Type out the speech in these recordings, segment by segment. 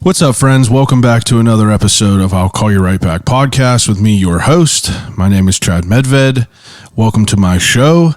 What's up, friends? Welcome back to another episode of I'll Call You Right Back podcast with me, your host. My name is Chad Medved. Welcome to my show.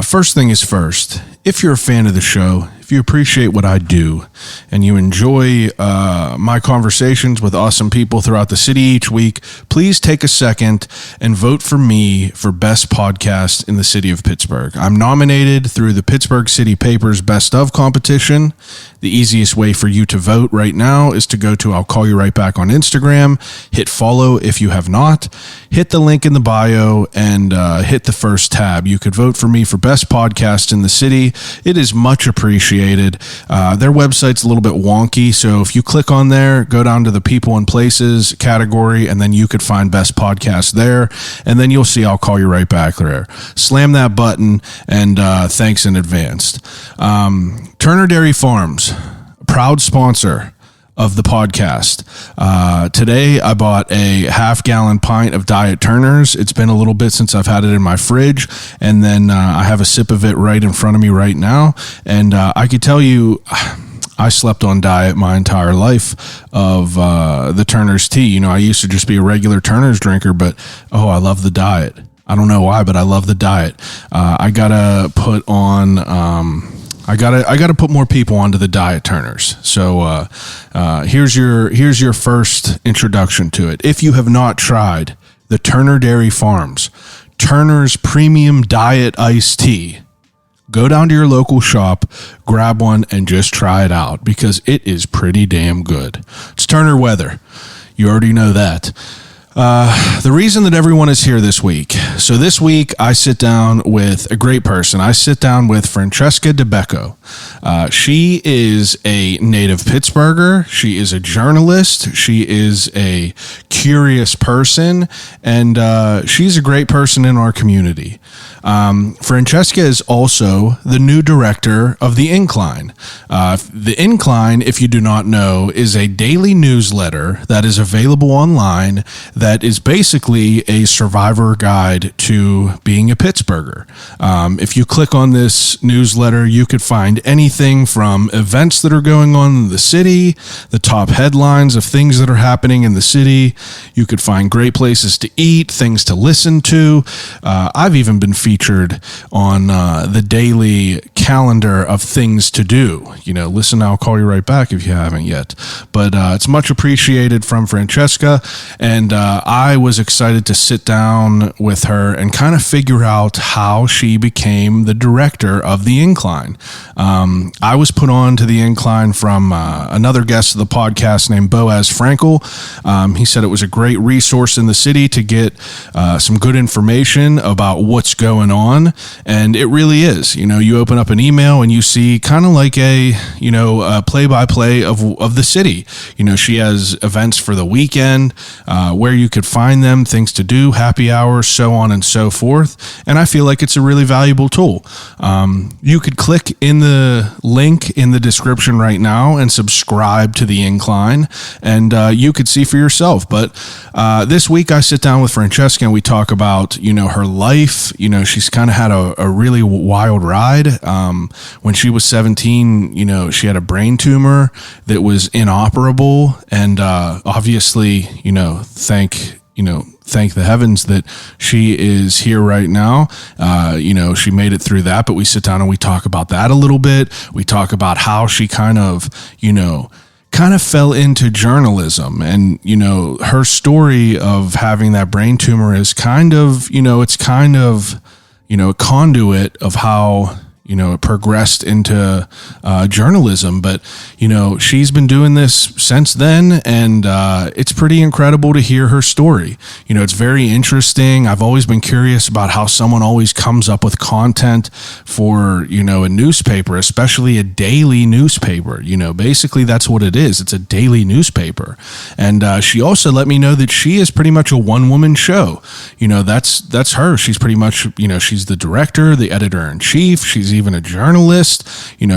First thing is first, if you're a fan of the show, if you appreciate what I do and you enjoy my conversations with awesome people throughout the city each week, please take a second and vote for me for Best Podcast in the city of Pittsburgh. I'm nominated through the Pittsburgh City Paper's Best Of competition. The easiest way for you to vote right now is to go to I'll Call You Right Back on Instagram, hit follow if you have not, hit the link in the bio, and hit the first tab. You could vote for me for Best Podcast in the city. It is much appreciated. Their website's a little bit wonky, so if you click on there, go down to the People and Places category, and then you could find Best Podcast there, and then you'll see I'll Call You Right Back there. Slam that button, and thanks in advance. Turner Dairy Farms, a proud sponsor of the podcast. Today I bought a half-gallon pint of Diet Turner's. It's been a little bit since I've had it in my fridge, and then I have a sip of it right in front of me right now, and I could tell you I slept on diet my entire life of the Turner's tea. You know, I used to just be a regular Turner's drinker, but I love the diet. I don't know why, but I love the diet. I gotta put on I gotta put more people onto the Diet Turners. So here's your first introduction to it. If you have not tried the Turner Dairy Farms Turner's Premium Diet Iced Tea, go down to your local shop, grab one, and just try it out because it is pretty damn good. It's Turner weather. You already know that. The reason that everyone is here this week. So this week I sit down with a great person. I sit down with Francesca Dabecco. She is a native Pittsburgher. She is a journalist. She is a curious person, and she's a great person in our community. Francesca is also the new director of the Incline. The Incline, if you do not know, is a daily newsletter that is available online that is basically a survivor guide to being a Pittsburgher. If you click on this newsletter, you could find anything from events that are going on in the city, the top headlines of things that are happening in the city. You could find great places to eat, things to listen to. I've even been featured on the daily calendar of things to do. You know, listen, I'll call you right back if you haven't yet. But it's much appreciated from Francesca, and I was excited to sit down with her and kind of figure out how she became the director of the Incline. I was put on to the Incline from another guest of the podcast named Boaz Frankel. He said it was a great resource in the city to get some good information about what's going on, and it really is. You know, you open up an email and you see kind of like a play-by-play of the city. You know, she has events for the weekend, where you could find them, things to do, happy hours, so on and so forth, and I feel like it's a really valuable tool. You could click in the link in the description right now and subscribe to the Incline, and you could see for yourself. But this week I sit down with Francesca and we talk about, you know, her life. You know, she's kind of had a really wild ride. When she was 17, you know, she had a brain tumor that was inoperable, and obviously, thank the heavens that she is here right now. She made it through that, but we sit down and we talk about that a little bit. We talk about how she kind of fell into journalism, and, you know, her story of having that brain tumor is a conduit of how, you know, it progressed into journalism. But, you know, she's been doing this since then, and it's pretty incredible to hear her story. You know, it's very interesting. I've always been curious about how someone always comes up with content for, you know, a newspaper, especially a daily newspaper. You know, basically that's what it is. It's a daily newspaper. And she also let me know that she is pretty much a one-woman show. You know, that's her. She's pretty much, you know, she's the director, the editor-in-chief. She's She's even a journalist.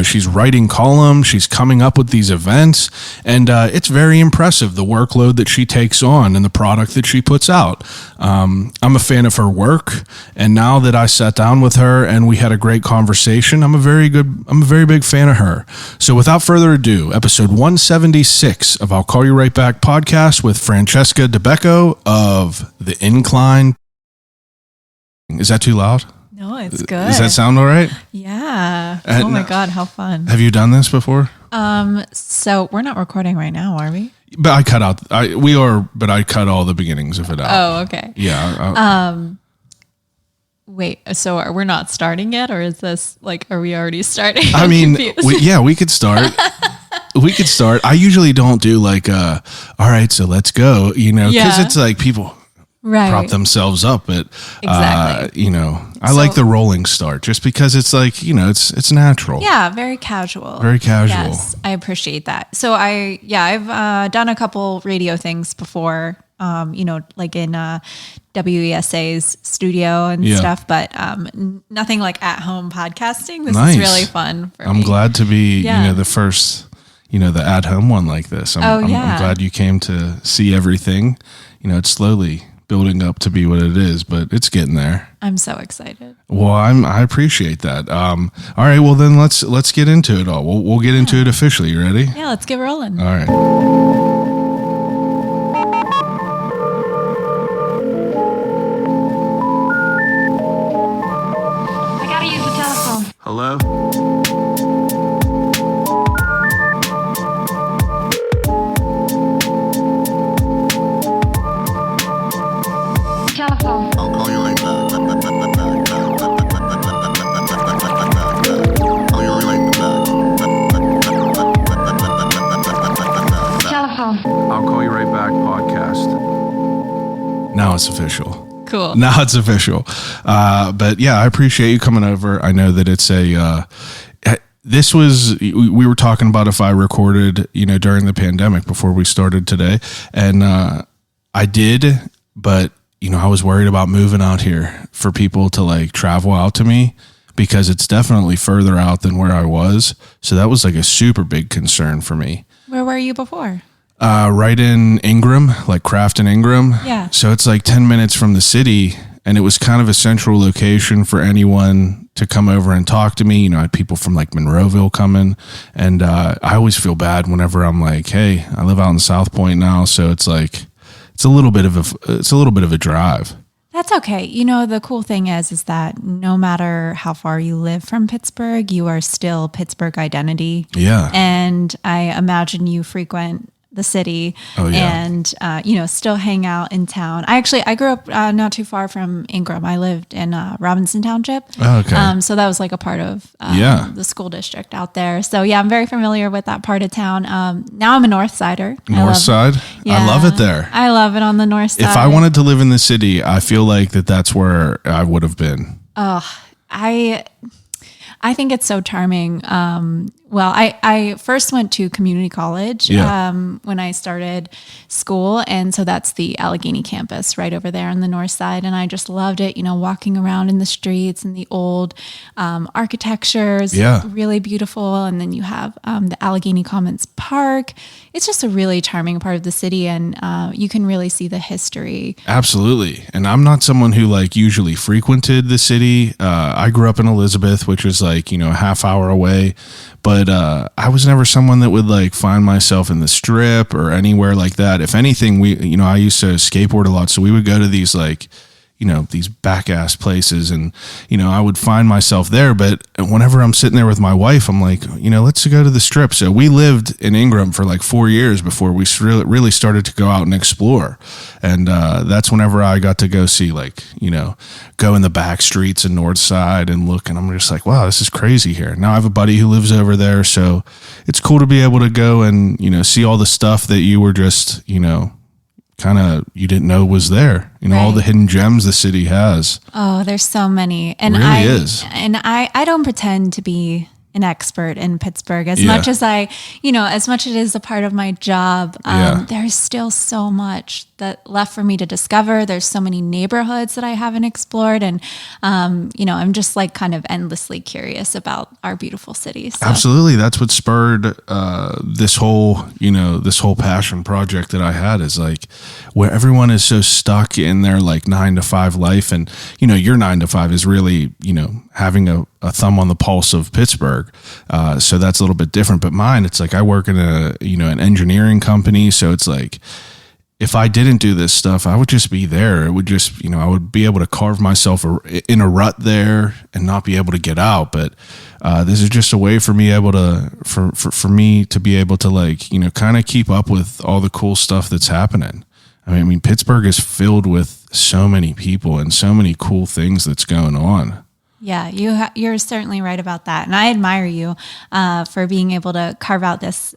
She's writing columns. She's coming up with these events. And it's very impressive, the workload that she takes on and the product that she puts out. I'm a fan of her work. And now that I sat down with her and we had a great conversation, I'm a very big fan of her. So without further ado, episode 176 of I'll Call You Right Back podcast with Francesca Dabecco of the Incline. Is that too loud? No, it's good. Does that sound all right? Yeah. Oh my God, how fun. Have you done this before? So we're not recording right now, are we? But I cut out, but I cut all the beginnings of it out. Oh, okay. Yeah. Wait, so we're not starting yet, or is this are we already starting? I mean, we could start. We could start. I usually don't do all right, so let's go, because it's like people prop themselves up. But, exactly. I like the rolling start just because it's it's natural. Yeah. Very casual. Very casual. Yes. I appreciate that. So I've done a couple radio things before, like in WESA's studio and stuff, but nothing like at home podcasting. This is really fun for me. I'm glad to be, the first, the at home one like this. I'm glad you came to see everything. It's slowly building up to be what it is, but it's getting there. I'm so excited. Well, I appreciate that. All right, well then let's get into it all. We'll get into it officially. You ready? Yeah, let's get rolling. All right. I gotta use the telephone. Hello? I'll call you right back. Call you right back. Telephone. I'll Call You Right Back podcast. Now it's official. Cool. Now it's official. But yeah, I appreciate you coming over. I know that it's we were talking about if I recorded, during the pandemic before we started today. And I did, but I was worried about moving out here for people to travel out to me because it's definitely further out than where I was. So that was a super big concern for me. Where were you before? Right in Ingram, Craft and Ingram. Yeah. So it's 10 minutes from the city, and it was kind of a central location for anyone to come over and talk to me. I had people from Monroeville coming, and I always feel bad whenever I'm hey, I live out in South Point now, so it's it's a little bit of a drive. That's okay. The cool thing is that no matter how far you live from Pittsburgh, you are still Pittsburgh identity. Yeah. And I imagine you frequent the city and, still hang out in town. I grew up not too far from Ingram. I lived in Robinson Township. Oh, okay. So that was a part of the school district out there. So yeah, I'm very familiar with that part of town. Now I'm a North Sider. North Side? Yeah, I love it there. I love it on the North Side. If I wanted to live in the city, I feel that's where I would have been. I think it's so charming. Well, I first went to community college when I started school. And so that's the Allegheny campus right over there on the north side. And I just loved it, walking around in the streets and the old architecture is really beautiful. And then you have the Allegheny Commons Park. It's just a really charming part of the city. And you can really see the history. Absolutely. And I'm not someone who usually frequented the city. I grew up in Elizabeth, which was a half hour away. But I was never someone that would find myself in the Strip or anywhere like that. If anything, I used to skateboard a lot. So we would go to these these back ass places and, I would find myself there. But whenever I'm sitting there with my wife, I'm let's go to the Strip. So we lived in Ingram for 4 years before we really started to go out and explore. And that's whenever I got to go see go in the back streets and North Side and look. And I'm just wow, this is crazy here. Now I have a buddy who lives over there. So it's cool to be able to go and, see all the stuff that you were just, you didn't know was there. All the hidden gems the city has. Oh, there's so many. And it really is. And I don't pretend to be an expert in Pittsburgh. As Yeah. much as as much it is a part of my job, Yeah. there's still so much that left for me to discover. There's so many neighborhoods that I haven't explored. And, I'm just like kind of endlessly curious about our beautiful city. So. Absolutely. That's what spurred this whole passion project that I had, is like where everyone is so stuck in their like 9 to 5 life. And, your 9 to 5 is really, having a thumb on the pulse of Pittsburgh. So that's a little bit different. But mine, it's like I work in an engineering company. So it's like, if I didn't do this stuff, I would just be there. It would just, I would be able to carve myself in a rut there and not be able to get out. But this is just a way for me for me to be able to like, kind of keep up with all the cool stuff that's happening. I mean, Pittsburgh is filled with so many people and so many cool things that's going on. Yeah, you're certainly right about that. And I admire you for being able to carve out this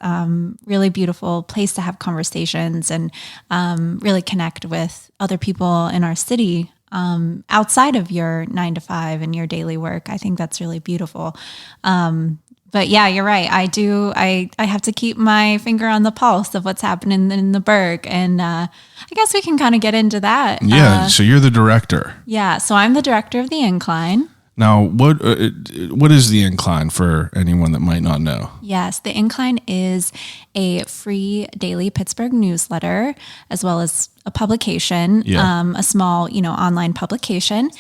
really beautiful place to have conversations and really connect with other people in our city outside of your 9 to 5 and your daily work. I think that's really beautiful. But yeah, you're right. I have to keep my finger on the pulse of what's happening in the Burgh. And I guess we can kind of get into that. Yeah, so you're the director. Yeah, so I'm the director of the Incline. Now, what is the Incline for anyone that might not know? Yes, the Incline is a free daily Pittsburgh newsletter, as well as a publication, a small, online publication.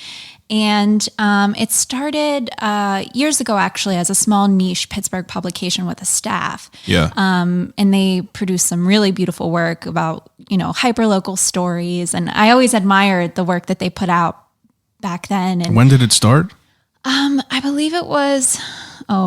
And it started years ago, actually, as a small niche Pittsburgh publication with a staff. Yeah. And they produced some really beautiful work about, hyperlocal stories. And I always admired the work that they put out back then. And when did it start? I believe it was,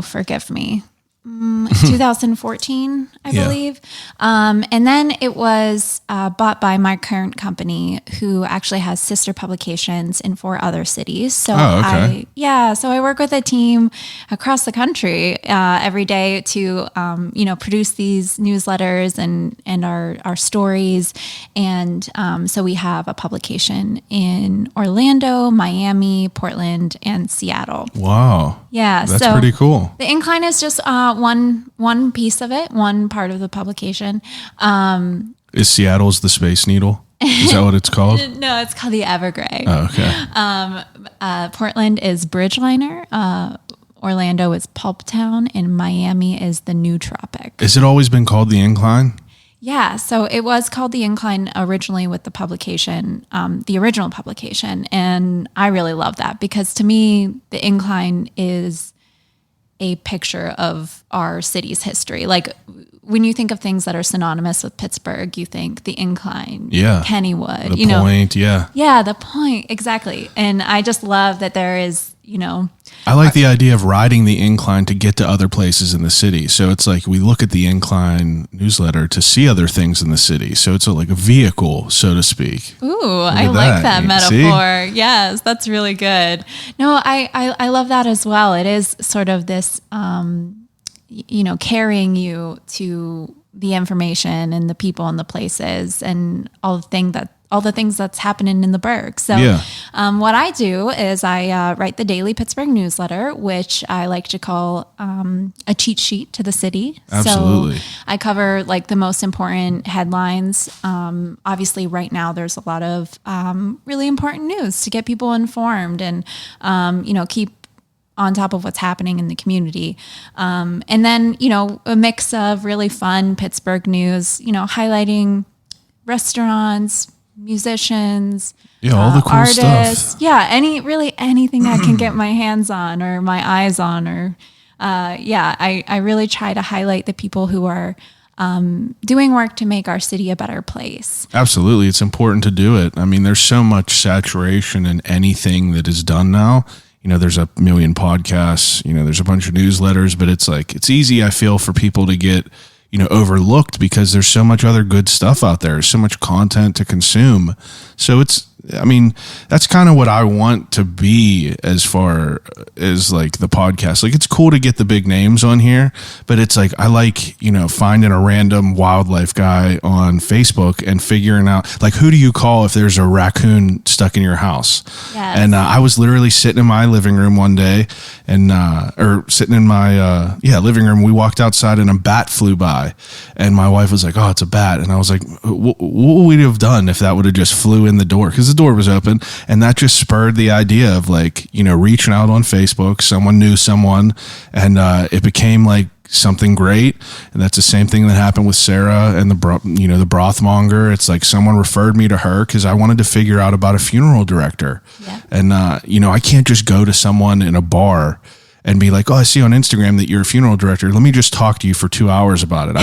forgive me, 2014, I believe. And then it was bought by my current company, who actually has sister publications in 4 other cities. So so I work with a team across the country every day to produce these newsletters and our stories. And so we have a publication in Orlando, Miami, Portland, and Seattle. Wow. Yeah, that's pretty cool. The Incline is just one piece of it, one part of the publication. Is Seattle's the Space Needle? Is that what it's called? No, it's called the Evergrey. Oh, okay. Portland is Bridgeliner. Orlando is Pulp Town, and Miami is the New Tropic. Has it always been called the Incline? Yeah, so it was called the Incline originally with the publication, the original publication, and I really love that because to me, the Incline is a picture of our city's history. Like when you think of things that are synonymous with Pittsburgh, you think the Incline, Kennywood, the point, Yeah, the point, exactly. And I just love that there is, I like the idea of riding the Incline to get to other places in the city. So it's like we look at the Incline newsletter to see other things in the city. So it's like a vehicle, so to speak. Ooh, I like that metaphor. See? Yes, that's really good. No, I love that as well. It is sort of this, carrying you to the information and the people and the places and all the things that's happening in the Burgh. So what I do is I write the daily Pittsburgh newsletter, which I like to call a cheat sheet to the city. Absolutely. So I cover like the most important headlines. Obviously right now there's a lot of really important news to get people informed and, keep on top of what's happening in the community. And then, a mix of really fun Pittsburgh news, highlighting restaurants, musicians, all the cool artists, stuff. Yeah, anything I can get my hands on or my eyes on, or I really try to highlight the people who are doing work to make our city a better place. Absolutely, it's important to do it. I mean, there's so much saturation in anything that is done now. There's a million podcasts. There's a bunch of newsletters, but it's easy, I feel, for people to get overlooked because there's so much other good stuff out there. There's so much content to consume. So it's I mean, that's kind of what I want to be as far as like the podcast. Like, it's cool to get the big names on here, but it's like, I like, finding a random wildlife guy on Facebook and figuring out, like, who do you call if there's a raccoon stuck in your house? Yes. And I was literally sitting in my living room one day or sitting in my, living room. We walked outside and a bat flew by, and my wife was like, "Oh, it's a bat." And I was like, what would we have done if that would have just flew in the door? Because the door was open, and that just spurred the idea of like, reaching out on Facebook. Someone knew someone, and it became like something great. And that's the same thing that happened with Sarah and the brothmonger. It's like someone referred me to her because I wanted to figure out about a funeral director. Yeah. And I can't just go to someone in a bar and be like, "Oh, I see on Instagram that you're a funeral director. Let me just talk to you for 2 hours about it."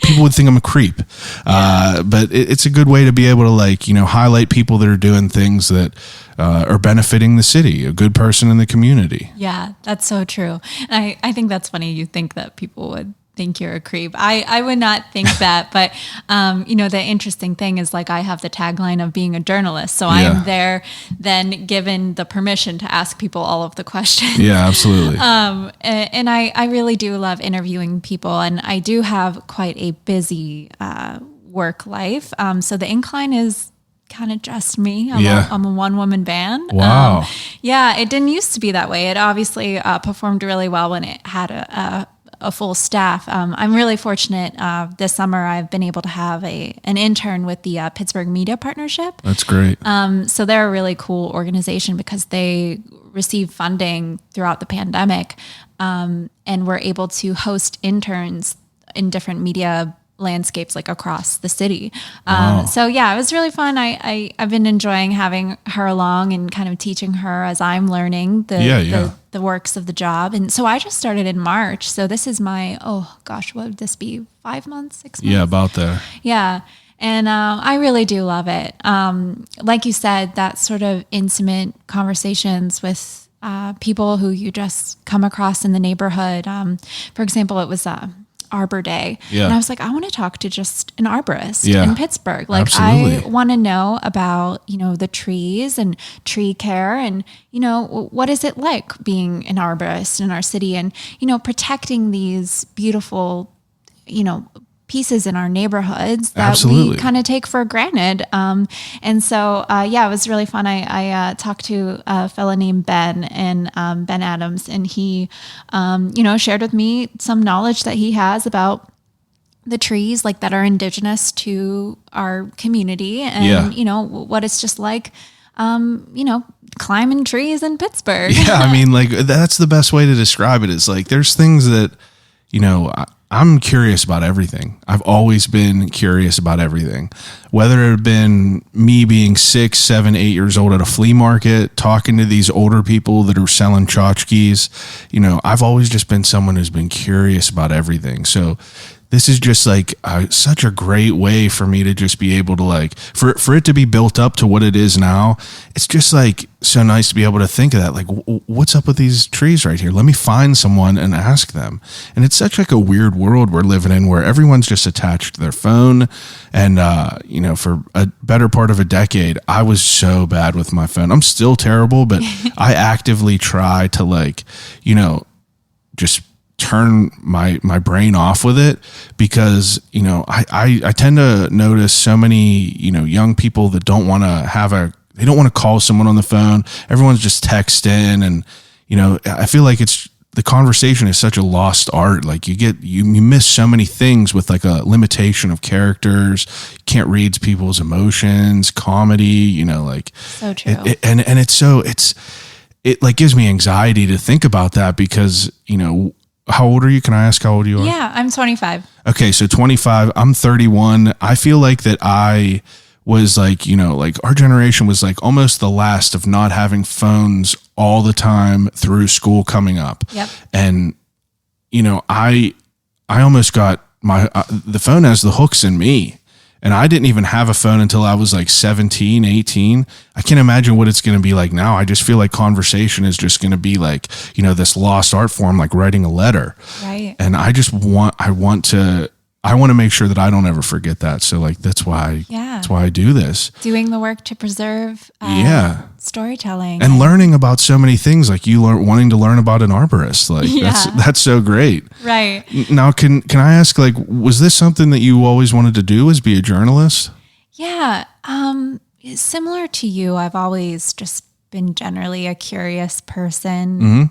People would think I'm a creep. But it's a good way to be able to like, highlight people that are doing things that are benefiting the city, a good person in the community. Yeah, that's so true. And I think that's funny. You think that people would think you're a creep. I would not think that, but the interesting thing is like I have the tagline of being a journalist. So I am there then given the permission to ask people all of the questions. Yeah, absolutely. And I really do love interviewing people, and I do have quite a busy work life. So the Incline is kind of just me. I'm a one-woman band. Wow. It didn't used to be that way. It obviously performed really well when it had a full staff. I'm really fortunate. This summer, I've been able to have an intern with the Pittsburgh Media Partnership. That's great. So they're a really cool organization because they received funding throughout the pandemic, and were able to host interns in different media landscapes like across the city. Wow. So it was really fun. I've been enjoying having her along and kind of teaching her as I'm learning the works of the job. And so I just started in March. So this is my, what would this be? 5 months, 6 months? Yeah, about there. Yeah. And I really do love it. Like you said, that sort of intimate conversations with people who you just come across in the neighborhood. For example, it was Arbor Day. Yeah. And I was like, I want to talk to just an arborist Yeah. in Pittsburgh. Like, Absolutely. I want to know about, the trees and tree care and, what is it like being an arborist in our city and, protecting these beautiful, pieces in our neighborhoods that Absolutely. we kind of take for granted. And so, it was really fun. I talked to a fella named Ben and Ben Adams, and he, shared with me some knowledge that he has about the trees like that are indigenous to our community and, what it's just like, climbing trees in Pittsburgh. Yeah. I mean, like, that's the best way to describe it. Is like, there's things that, I'm curious about everything. I've always been curious about everything, whether it had been me being 6, 7, 8 years old at a flea market, talking to these older people that are selling tchotchkes. I've always just been someone who's been curious about everything. So this is just like such a great way for me to just be able to like, for it to be built up to what it is now. It's just like so nice to be able to think of that. Like, what's up with these trees right here? Let me find someone and ask them. And it's such like a weird world we're living in where everyone's just attached to their phone. And, for a better part of a decade, I was so bad with my phone. I'm still terrible, but I actively try to like, just turn my brain off with it because, I tend to notice so many, young people that don't want to they don't want to call someone on the phone. Everyone's just texting. And, I feel like the conversation is such a lost art. Like you miss so many things with like a limitation of characters. You can't read people's emotions, comedy, like So true. It like gives me anxiety to think about that because, how old are you? Can I ask how old you are? Yeah, I'm 25. Okay, so 25. I'm 31. I feel like that I was like, like our generation was like almost the last of not having phones all the time through school coming up. Yep. And, I almost got the phone has the hooks in me. And I didn't even have a phone until I was like 17, 18. I can't imagine what it's going to be like now. I just feel like conversation is just going to be like, this lost art form, like writing a letter. Right. And I want to I want to make sure that I don't ever forget that. So like, that's why I do this. Doing the work to preserve storytelling. And learning about so many things, like wanting to learn about an arborist. Like that's so great. Right. Now, can I ask, like, was this something that you always wanted to do, is be a journalist? Yeah. Similar to you, I've always just been generally a curious person,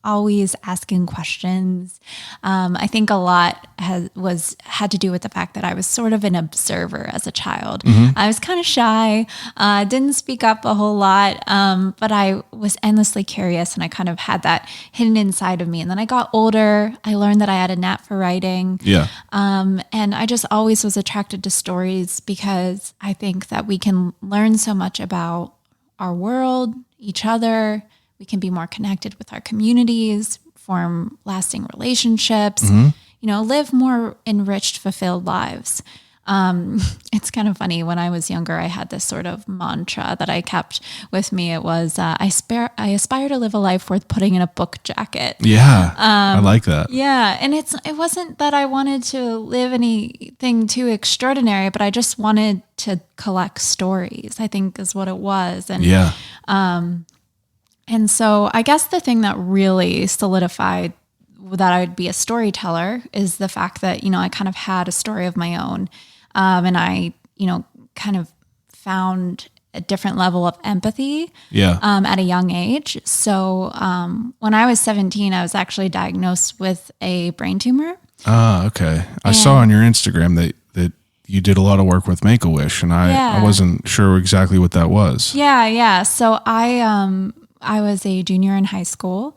always asking questions. I think a lot had to do with the fact that I was sort of an observer as a child. I was kind of shy, didn't speak up a whole lot, but I was endlessly curious, and I kind of had that hidden inside of me. And then I got older, I learned that I had a knack for writing. Yeah. And I just always was attracted to stories because I think that we can learn so much about our world, each other. We can be more connected with our communities, form lasting relationships, live more enriched, fulfilled lives. It's kind of funny. When I was younger, I had this sort of mantra that I kept with me. It was, I aspire to live a life worth putting in a book jacket. Yeah. I like that. Yeah. And it wasn't that I wanted to live anything too extraordinary, but I just wanted to collect stories, I think is what it was. And, and so I guess the thing that really solidified that I would be a storyteller is the fact that, I kind of had a story of my own. And I, kind of found a different level of empathy at a young age. So when I was 17, I was actually diagnosed with a brain tumor. Ah, okay. I saw on your Instagram that you did a lot of work with Make-A-Wish, and I wasn't sure exactly what that was. Yeah. So I was a junior in high school.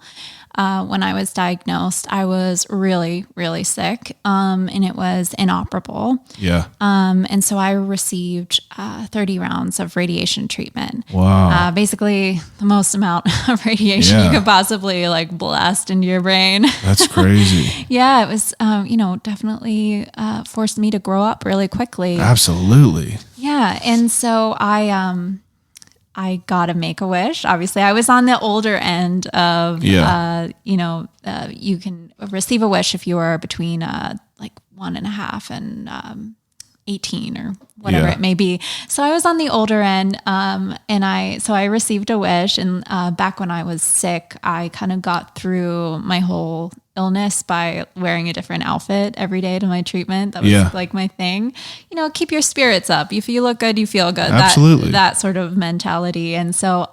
When I was diagnosed, I was really, really sick, and it was inoperable. Yeah. And so I received 30 rounds of radiation treatment. Wow. Basically, the most amount of radiation you could possibly blast into your brain. That's crazy. Yeah, it was, definitely forced me to grow up really quickly. Absolutely. Yeah, and so I got a Make-A-Wish. Obviously, I was on the older end of, you can receive a wish if you are between 1.5 and 18 or whatever it may be. So I was on the older end, and I received a wish. And back when I was sick, I kind of got through my whole illness by wearing a different outfit every day to my treatment. That was my thing. Keep your spirits up. If you look good, you feel good. Absolutely. That sort of mentality. And so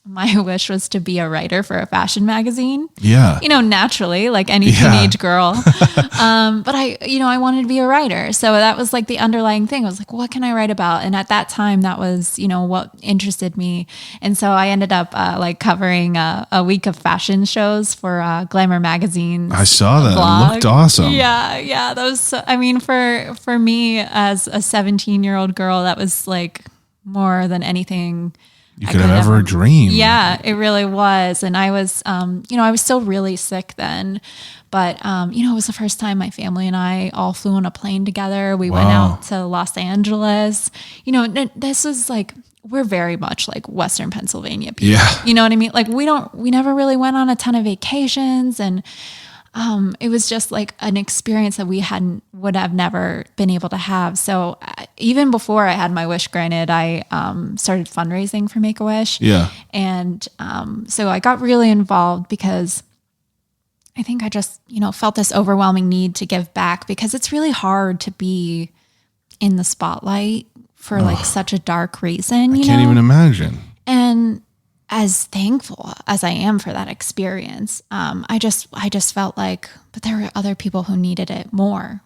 my wish was to be a writer for a fashion magazine. Yeah. Naturally, like any teenage girl. But I wanted to be a writer. So that was the underlying thing. I was like, what can I write about? And at that time, that was, what interested me. And so I ended up covering a week of fashion shows for Glamour magazine. I saw that. Blog. It looked awesome. Yeah. That was, for me as a 17-year-old girl, that was more than anything you could have ever dreamed. Yeah, it really was. And I was, I was still really sick then, but, it was the first time my family and I all flew on a plane together. We went out to Los Angeles. This was we're very much like Western Pennsylvania people. Yeah. You know what I mean? We never really went on a ton of vacations, and it was just an experience that we would have never been able to have. So even before I had my wish granted, I started fundraising for Make-A-Wish. Yeah. And so I got really involved because I think I just, felt this overwhelming need to give back, because it's really hard to be in the spotlight for such a dark reason. I can't even imagine. And as thankful as I am for that experience, I just felt but there were other people who needed it more,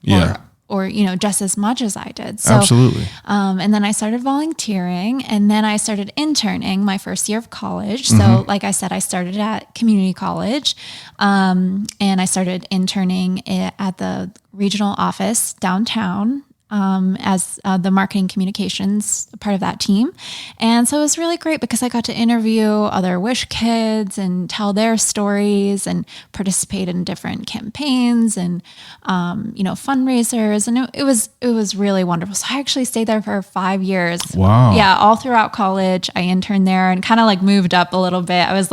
or just as much as I did. So, absolutely. And then I started volunteering, and then I started interning my first year of college. So, like I said, I started at community college, and I started interning at the regional office downtown. As the marketing communications part of that team. And so it was really great because I got to interview other Wish kids and tell their stories and participate in different campaigns and, fundraisers. And it was really wonderful. So I actually stayed there for 5 years. Wow. Yeah. All throughout college, I interned there and kind of moved up a little bit. I was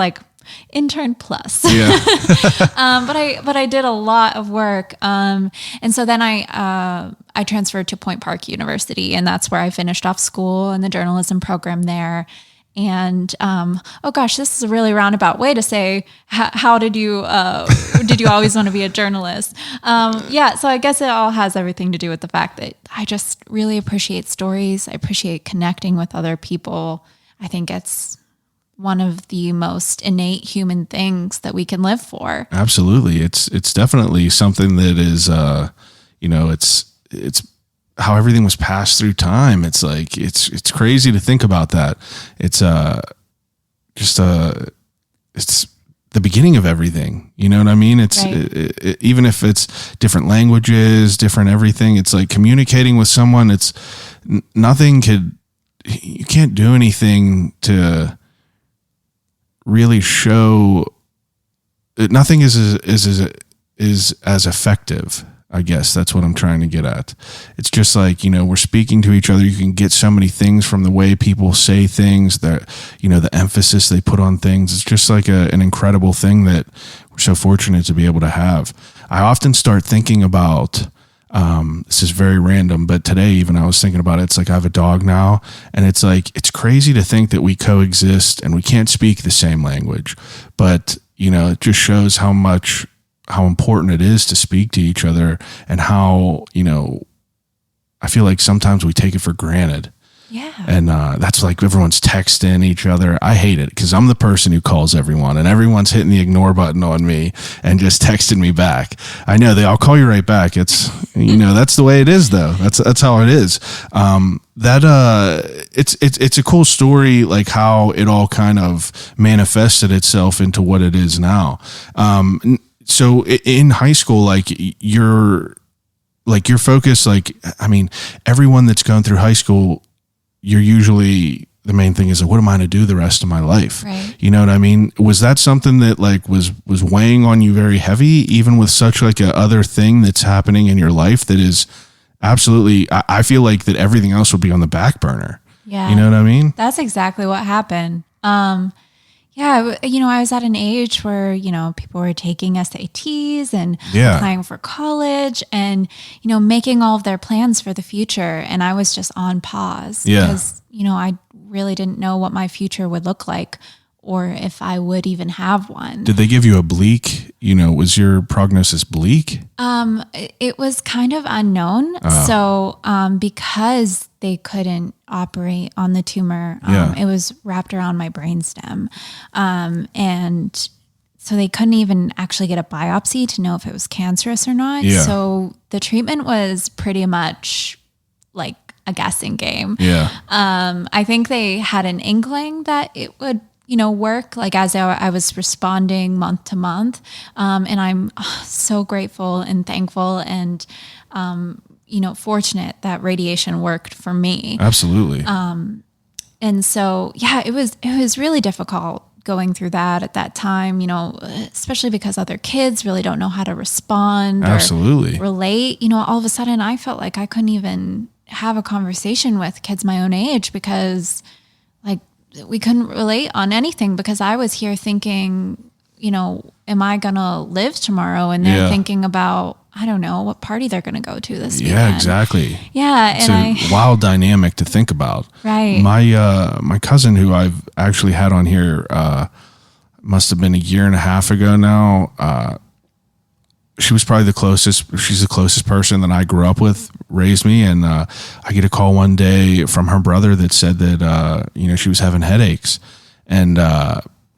intern plus. Yeah. But I did a lot of work. And so then I transferred to Point Park University, and that's where I finished off school in the journalism program there. And, oh gosh, this is a really roundabout way to say, how did you always want to be a journalist? Yeah. So I guess it all has everything to do with the fact that I just really appreciate stories. I appreciate connecting with other people. I think it's one of the most innate human things that we can live for. Absolutely. It's definitely something that is, it's how everything was passed through time. It's like, it's crazy to think about that. It's it's the beginning of everything. You know what I mean? It's right. Even if it's different languages, different everything, it's like communicating with someone. It's you can't do anything to really show. Nothing is as effective. I guess that's what I'm trying to get at. It's just like, we're speaking to each other. You can get so many things from the way people say things, the emphasis they put on things. It's just like an incredible thing that we're so fortunate to be able to have. I often start thinking about, this is very random, but today even I was thinking about it. It's like I have a dog now, and it's like, it's crazy to think that we coexist and we can't speak the same language, but it just shows how important it is to speak to each other, and how, I feel like sometimes we take it for granted. Yeah. And that's like everyone's texting each other. I hate it because I'm the person who calls everyone, and everyone's hitting the ignore button on me and just texting me back. I know I'll call you right back. It's, that's the way it is though. That's how it is. It's a cool story, like how it all kind of manifested itself into what it is now. So in high school, like your focus, everyone that's going through high school, you're usually, the main thing is, what am I going to do the rest of my life? Right. You know what I mean? Was that something that was weighing on you very heavy, even with such like a other thing that's happening in your life that is absolutely, I feel like that everything else would be on the back burner. Yeah. You know what I mean? That's exactly what happened. Yeah, I was at an age where, people were taking SATs and applying for college and, making all of their plans for the future. And I was just on pause because, I really didn't know what my future would look like, or if I would even have one. Did they give you a bleak, was your prognosis bleak? It was kind of unknown. So, because they couldn't operate on the tumor, it was wrapped around my brainstem. And so they couldn't even actually get a biopsy to know if it was cancerous or not. Yeah. So the treatment was pretty much like a guessing game. Yeah. I think they had an inkling that it would, work, like as I was responding month to month. And I'm so grateful and thankful and, fortunate that radiation worked for me. Absolutely. And so, it was really difficult going through that at that time, especially because other kids really don't know how to respond Absolutely. or relate. All of a sudden I felt like I couldn't even have a conversation with kids my own age because we couldn't relate on anything, because I was here thinking, am I going to live tomorrow? And they're thinking about, I don't know, what party they're going to go to this weekend. Yeah, exactly. Yeah. It's a wild dynamic to think about. Right. My cousin, who I've actually had on here, must have been a year and a half ago now. She was probably she's the closest person that I grew up with, raised me. And I get a call one day from her brother that said that, she was having headaches. And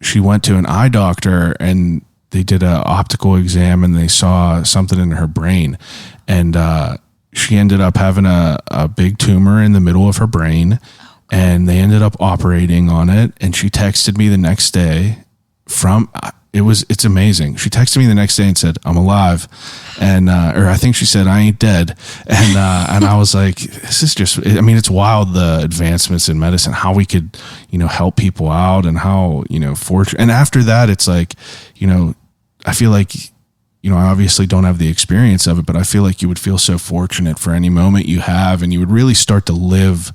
she went to an eye doctor, and they did an optical exam, and they saw something in her brain. And she ended up having a big tumor in the middle of her brain. And they ended up operating on it. And she texted me the next day it's amazing. She texted me the next day and said, I'm alive. And, or I think she said, I ain't dead. And, and I was like, this is just, it's wild, the advancements in medicine, how we could, help people out, and how, fortunate. And after that, it's like, I feel like, I obviously don't have the experience of it, but I feel like you would feel so fortunate for any moment you have, and you would really start to live,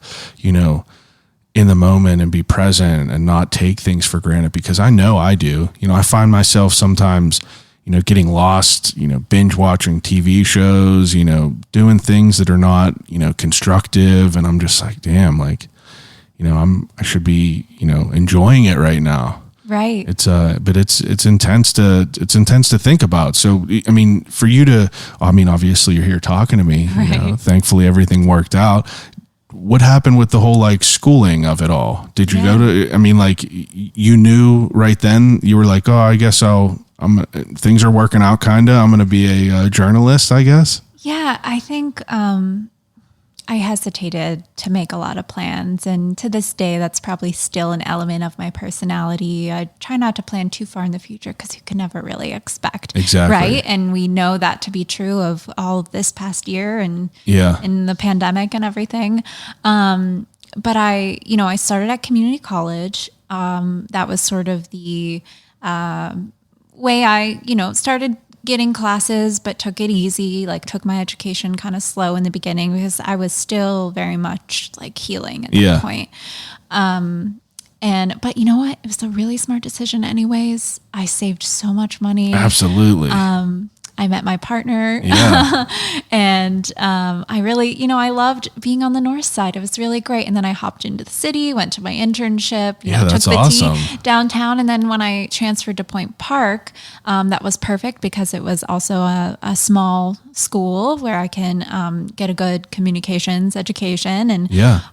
in the moment and be present and not take things for granted, because I know I do. I find myself sometimes, getting lost, binge watching TV shows, doing things that are not, constructive. And I'm just like, damn, like, I should be, enjoying it right now. Right. But it's intense to think about. So, I mean, for you to, obviously you're here talking to me, Right. Thankfully everything worked out. What happened with the whole like schooling of it all? Did you go to, you knew right then, you were like, oh, I guess things are working out kind of, I'm going to be a journalist, I guess. Yeah. I think, I hesitated to make a lot of plans. And to this day, that's probably still an element of my personality. I try not to plan too far in the future because you can never really expect. Exactly. Right. And we know that to be true of all of this past year and in the pandemic and everything. But I started at community college. That was sort of the way I, started getting classes, but took it easy, like took my education kind of slow in the beginning because I was still very much like healing at that point. But you know what? It was a really smart decision anyways. I saved so much money. Absolutely. I met my partner and I really, I loved being on the north side. It was really great. And then I hopped into the city, went to my internship, took the awesome. T downtown. And then when I transferred to Point Park, that was perfect because it was also a small school where I can get a good communications education and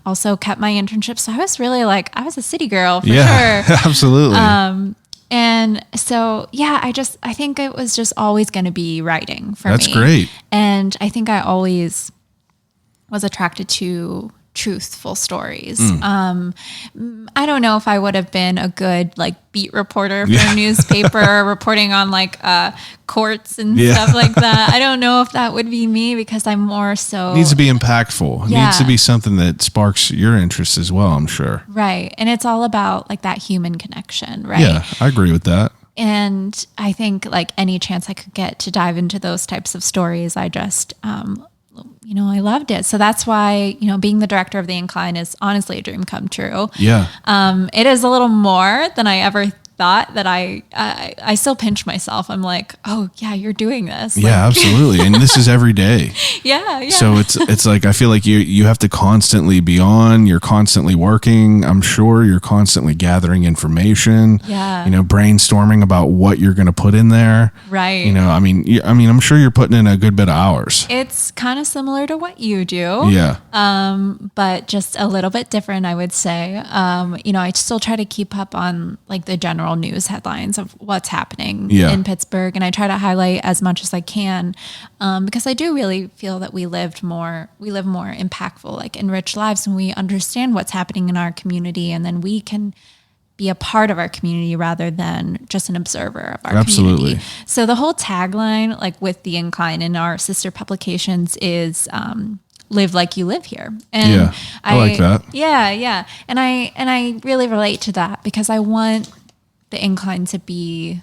also kept my internship. So I was really like, I was a city girl for sure. Absolutely. And so, I think it was just always going to be writing for me. That's great. And I think I always was attracted to truthful stories. I don't know if I would have been a good like beat reporter for a newspaper reporting on like courts and stuff like that. I don't know if that would be me because I'm more so... It needs to be impactful. It needs to be something that sparks your interest as well, I'm sure. Right. And it's all about like that human connection, right? Yeah, I agree with that. And I think like any chance I could get to dive into those types of stories, I just, I loved it. So that's why, being the director of the Incline is honestly a dream come true. Yeah. It is a little more than I ever thought that I still pinch myself. I'm like, oh yeah, you're doing this. Yeah, absolutely. And this is every day. Yeah. So it's like, I feel like you have to constantly be on, you're constantly working. I'm sure you're constantly gathering information, brainstorming about what you're going to put in there. Right. I'm sure you're putting in a good bit of hours. It's kind of similar to what you do. Yeah. But just a little bit different, I would say. I still try to keep up on like the general news headlines of what's happening in Pittsburgh. And I try to highlight as much as I can because I do really feel that we live more impactful, like enriched lives when we understand what's happening in our community, and then we can be a part of our community rather than just an observer of our community. So the whole tagline, like with the Incline in our sister publications, is live like you live here. And I like that. Yeah. And I really relate to that because I want the Incline to be,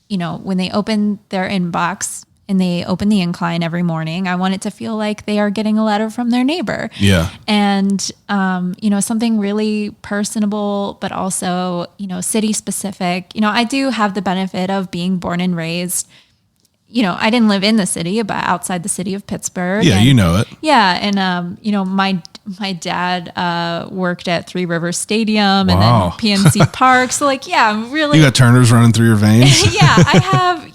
when they open their inbox and they open the Incline every morning, I want it to feel like they are getting a letter from their neighbor. Yeah. And, something really personable, but also, city specific. I do have the benefit of being born and raised. I didn't live in the city, but outside the city of Pittsburgh. Yeah, you know it. Yeah. And, my dad worked at Three Rivers Stadium and then PNC Park. So I'm really... You got Turners running through your veins? Yeah, I have,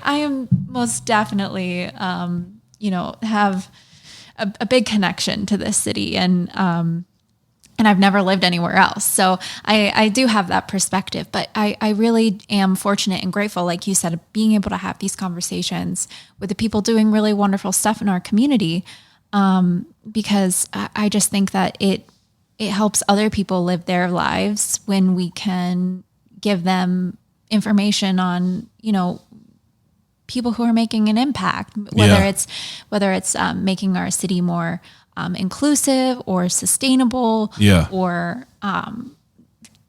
I am most definitely, have a big connection to this city and I've never lived anywhere else. So I do have that perspective, but I really am fortunate and grateful, like you said, of being able to have these conversations with the people doing really wonderful stuff in our community. Because I just think that it helps other people live their lives when we can give them information on, people who are making an impact, whether it's making our city more inclusive or sustainable, or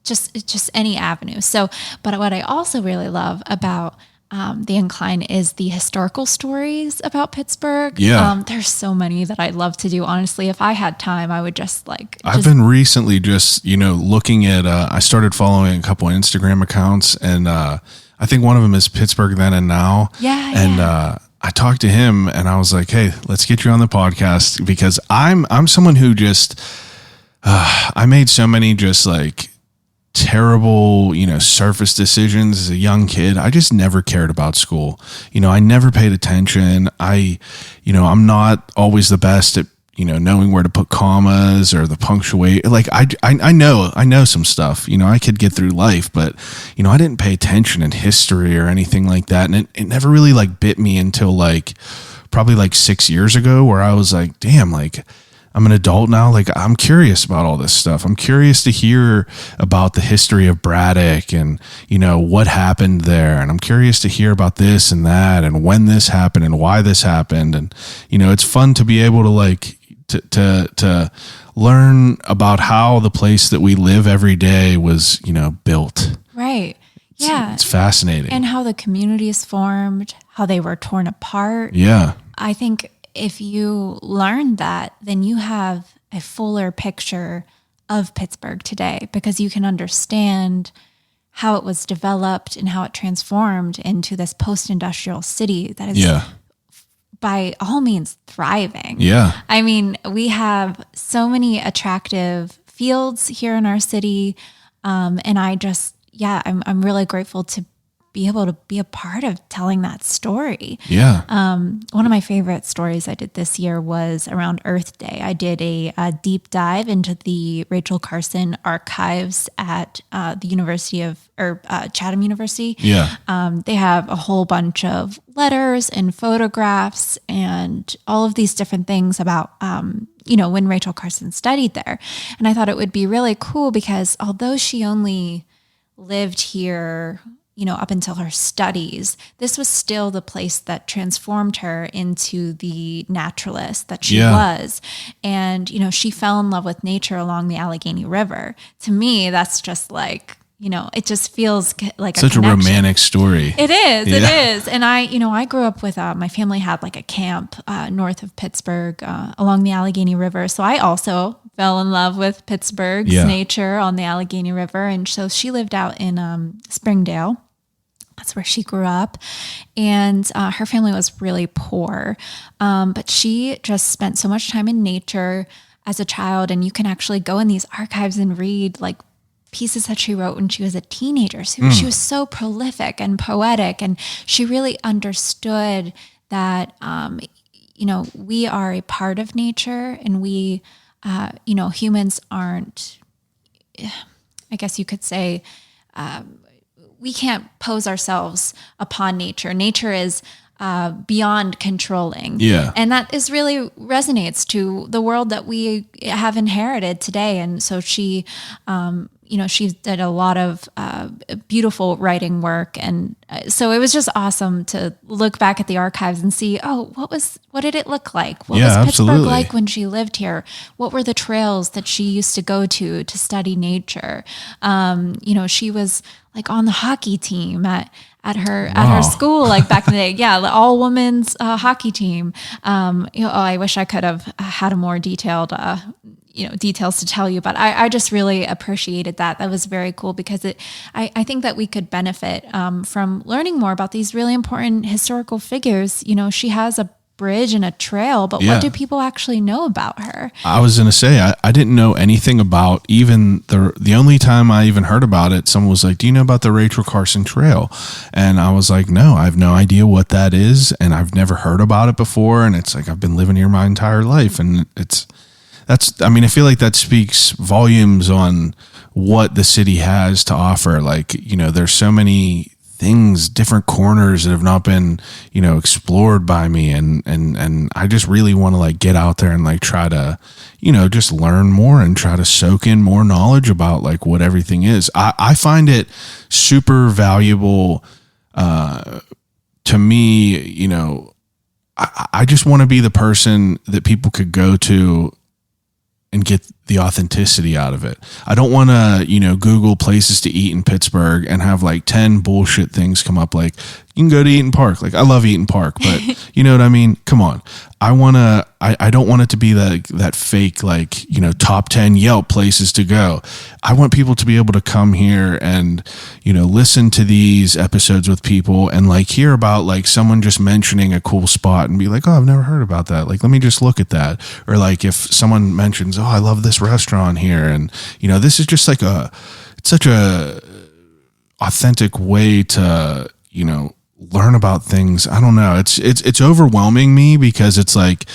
just any avenue. So, but what I also really love about the Incline is the historical stories about Pittsburgh. Yeah. There's so many that I'd love to do. Honestly, if I had time, I would just I've been recently just, looking at, I started following a couple of Instagram accounts, and I think one of them is Pittsburgh Then and Now. Yeah. And I talked to him and I was like, hey, let's get you on the podcast, because I'm someone who just, I made so many just like terrible, surface decisions as a young kid. I just never cared about school. I never paid attention. I'm not always the best at, knowing where to put commas or the punctuate. Like I know some stuff, I could get through life, but, I didn't pay attention in history or anything like that. And it never really like bit me until like probably like 6 years ago, where I was like, damn, like, I'm an adult now. Like, I'm curious about all this stuff. I'm curious to hear about the history of Braddock and, what happened there. And I'm curious to hear about this and that and when this happened and why this happened. And, it's fun to be able to like, to learn about how the place that we live every day was, built. Right. Yeah. It's fascinating. And how the community is formed, how they were torn apart. Yeah. I think if you learn that, then you have a fuller picture of Pittsburgh today, because you can understand how it was developed and how it transformed into this post-industrial city that is by all means thriving. Yeah. I mean, we have so many attractive fields here in our city. And I'm really grateful to be able to be a part of telling that story. Yeah. One of my favorite stories I did this year was around Earth Day. I did a deep dive into the Rachel Carson archives at the Chatham University. Yeah. They have a whole bunch of letters and photographs and all of these different things about, when Rachel Carson studied there. And I thought it would be really cool because although she only lived here, up until her studies, this was still the place that transformed her into the naturalist that she was. And, she fell in love with nature along the Allegheny River. To me, that's just like, it just feels like such a romantic story. It is. Yeah. It is. And I grew up with, my family had like a camp north of Pittsburgh along the Allegheny River. So I also fell in love with Pittsburgh's nature on the Allegheny River. And so she lived out in Springdale. That's where she grew up. And her family was really poor. But she just spent so much time in nature as a child. And you can actually go in these archives and read like pieces that she wrote when she was a teenager. So she was so prolific and poetic. And she really understood that, we are a part of nature, and we, humans aren't, I guess you could say, we can't pose ourselves upon nature. Nature is beyond controlling. Yeah. And that is really resonates to the world that we have inherited today. And so she, she did a lot of beautiful writing work. And so it was just awesome to look back at the archives and see, what did it look like? What was Pittsburgh like when she lived here? What were the trails that she used to go to study nature? She was like on the hockey team at her school, like back in the day. Yeah. The all women's hockey team. I wish I could have had a more detailed, details to tell you, but I just really appreciated that. That was very cool because I think that we could benefit from learning more about these really important historical figures. She has a bridge and a trail, but what do people actually know about her? I was going to say, I didn't know anything about even the only time I even heard about it, someone was like, do you know about the Rachel Carson Trail? And I was like, no, I have no idea what that is. And I've never heard about it before. And it's like, I've been living here my entire life. And I feel like that speaks volumes on what the city has to offer. Like, there's so many things, different corners that have not been, explored by me. And I just really want to like get out there and like try to, just learn more and try to soak in more knowledge about like what everything is. I find it super valuable, to me. I just want to be the person that people could go to and get the authenticity out of it. I don't want to, Google places to eat in Pittsburgh and have like 10 bullshit things come up. Like, you can go to Eaton Park. Like, I love Eaton Park, but you know what I mean? Come on. I don't want it to be that fake, like, top 10 Yelp places to go. I want people to be able to come here and, listen to these episodes with people and like hear about like someone just mentioning a cool spot and be like, oh, I've never heard about that. Like, let me just look at that. Or like if someone mentions, oh, I love this restaurant here. And, this is just like it's such a authentic way to, learn about things. I don't know. It's overwhelming me because it's like,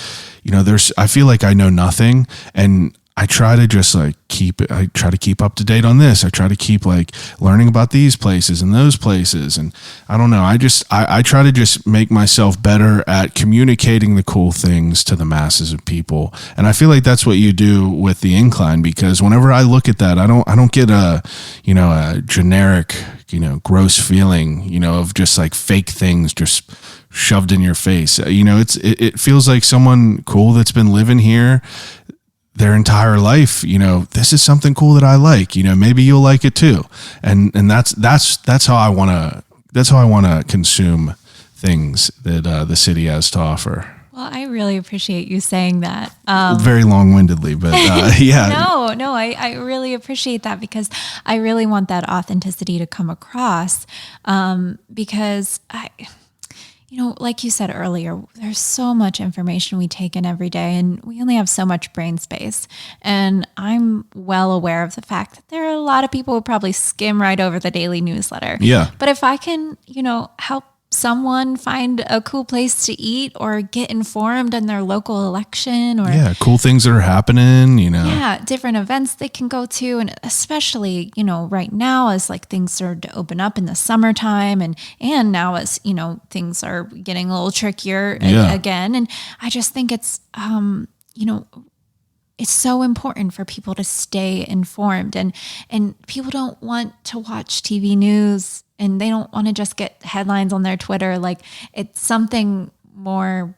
I feel like I know nothing, and I try to just like keep up to date on this. I try to keep like learning about these places and those places. And I don't know. I try to just make myself better at communicating the cool things to the masses of people. And I feel like that's what you do with the Incline, because whenever I look at that, I don't get a generic, gross feeling, of just like fake things just shoved in your face. It feels like someone cool that's been living here their entire life, this is something cool that I like, maybe you'll like it too. And that's how I want to consume things that the city has to offer. Well, I really appreciate you saying that. Very long-windedly, but yeah. No, I really appreciate that, because I really want that authenticity to come across, because like you said earlier, there's so much information we take in every day, and we only have so much brain space. And I'm well aware of the fact that there are a lot of people who probably skim right over the daily newsletter. Yeah. But if I can, help someone find a cool place to eat or get informed in their local election, or cool things that are happening, different events they can go to. And especially, right now, as like things start to open up in the summertime, and now as, things are getting a little trickier again. And I just think it's, it's so important for people to stay informed, and people don't want to watch TV news, and they don't want to just get headlines on their Twitter. Like, it's something more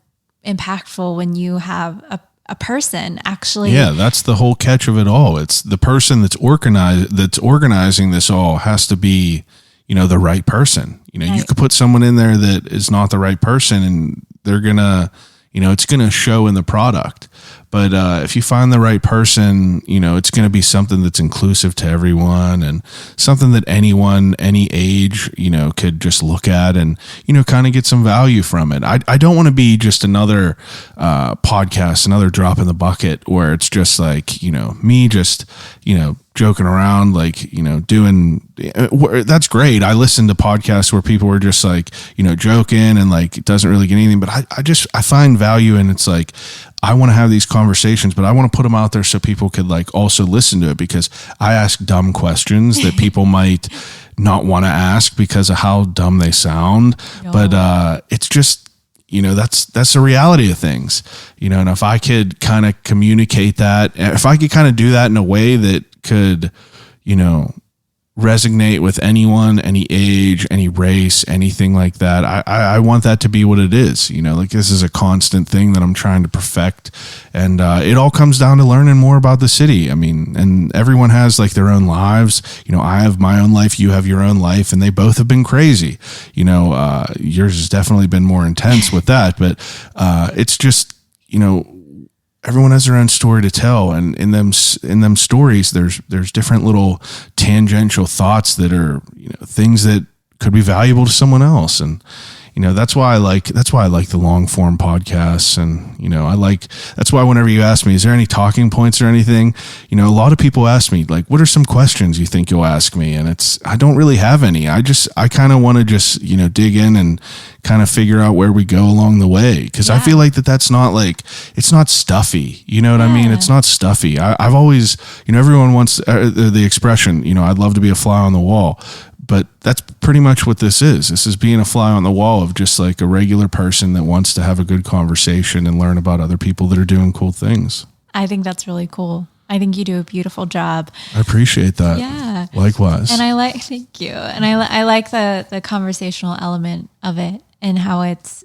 impactful when you have a person actually. Yeah, that's the whole catch of it all. It's the person that's organizing this all has to be, the right person. Right. You could put someone in there that is not the right person, and they're gonna, it's gonna show in the product. But if you find the right person, it's going to be something that's inclusive to everyone, and something that anyone, any age, could just look at and, kind of get some value from it. I don't want to be just another podcast, another drop in the bucket where it's just like, me just, joking around, like, doing, that's great. I listen to podcasts where people are just like, joking and like, it doesn't really get anything, but I find value in, it's like, I want to have these conversations, but I want to put them out there so people could like also listen to it, because I ask dumb questions that people might not want to ask because of how dumb they sound. No. But it's just, that's the reality of things, and if I could kind of communicate that, if I could kind of do that in a way that could, resonate with anyone, any age, any race, anything like that. I want that to be what it is. Like, this is a constant thing that I'm trying to perfect. And it all comes down to learning more about the city. I mean, and everyone has like their own lives. I have my own life, you have your own life, and they both have been crazy. Yours has definitely been more intense with that, but it's just, everyone has their own story to tell, and in them stories, there's different little tangential thoughts that are, things that could be valuable to someone else. And, that's why I like the long form podcasts. And, that's why whenever you ask me, is there any talking points or anything, a lot of people ask me, like, what are some questions you think you'll ask me? And I don't really have any. I kind of want to just, dig in and kind of figure out where we go along the way. Cause I feel like that's not like, it's not stuffy. You know what I mean? It's not stuffy. I've always, everyone wants the expression, I'd love to be a fly on the wall. But that's pretty much what this is. This is being a fly on the wall of just like a regular person that wants to have a good conversation and learn about other people that are doing cool things. I think that's really cool. I think you do a beautiful job. I appreciate that. Yeah. Likewise. And thank you. And I like the conversational element of it. and how it's,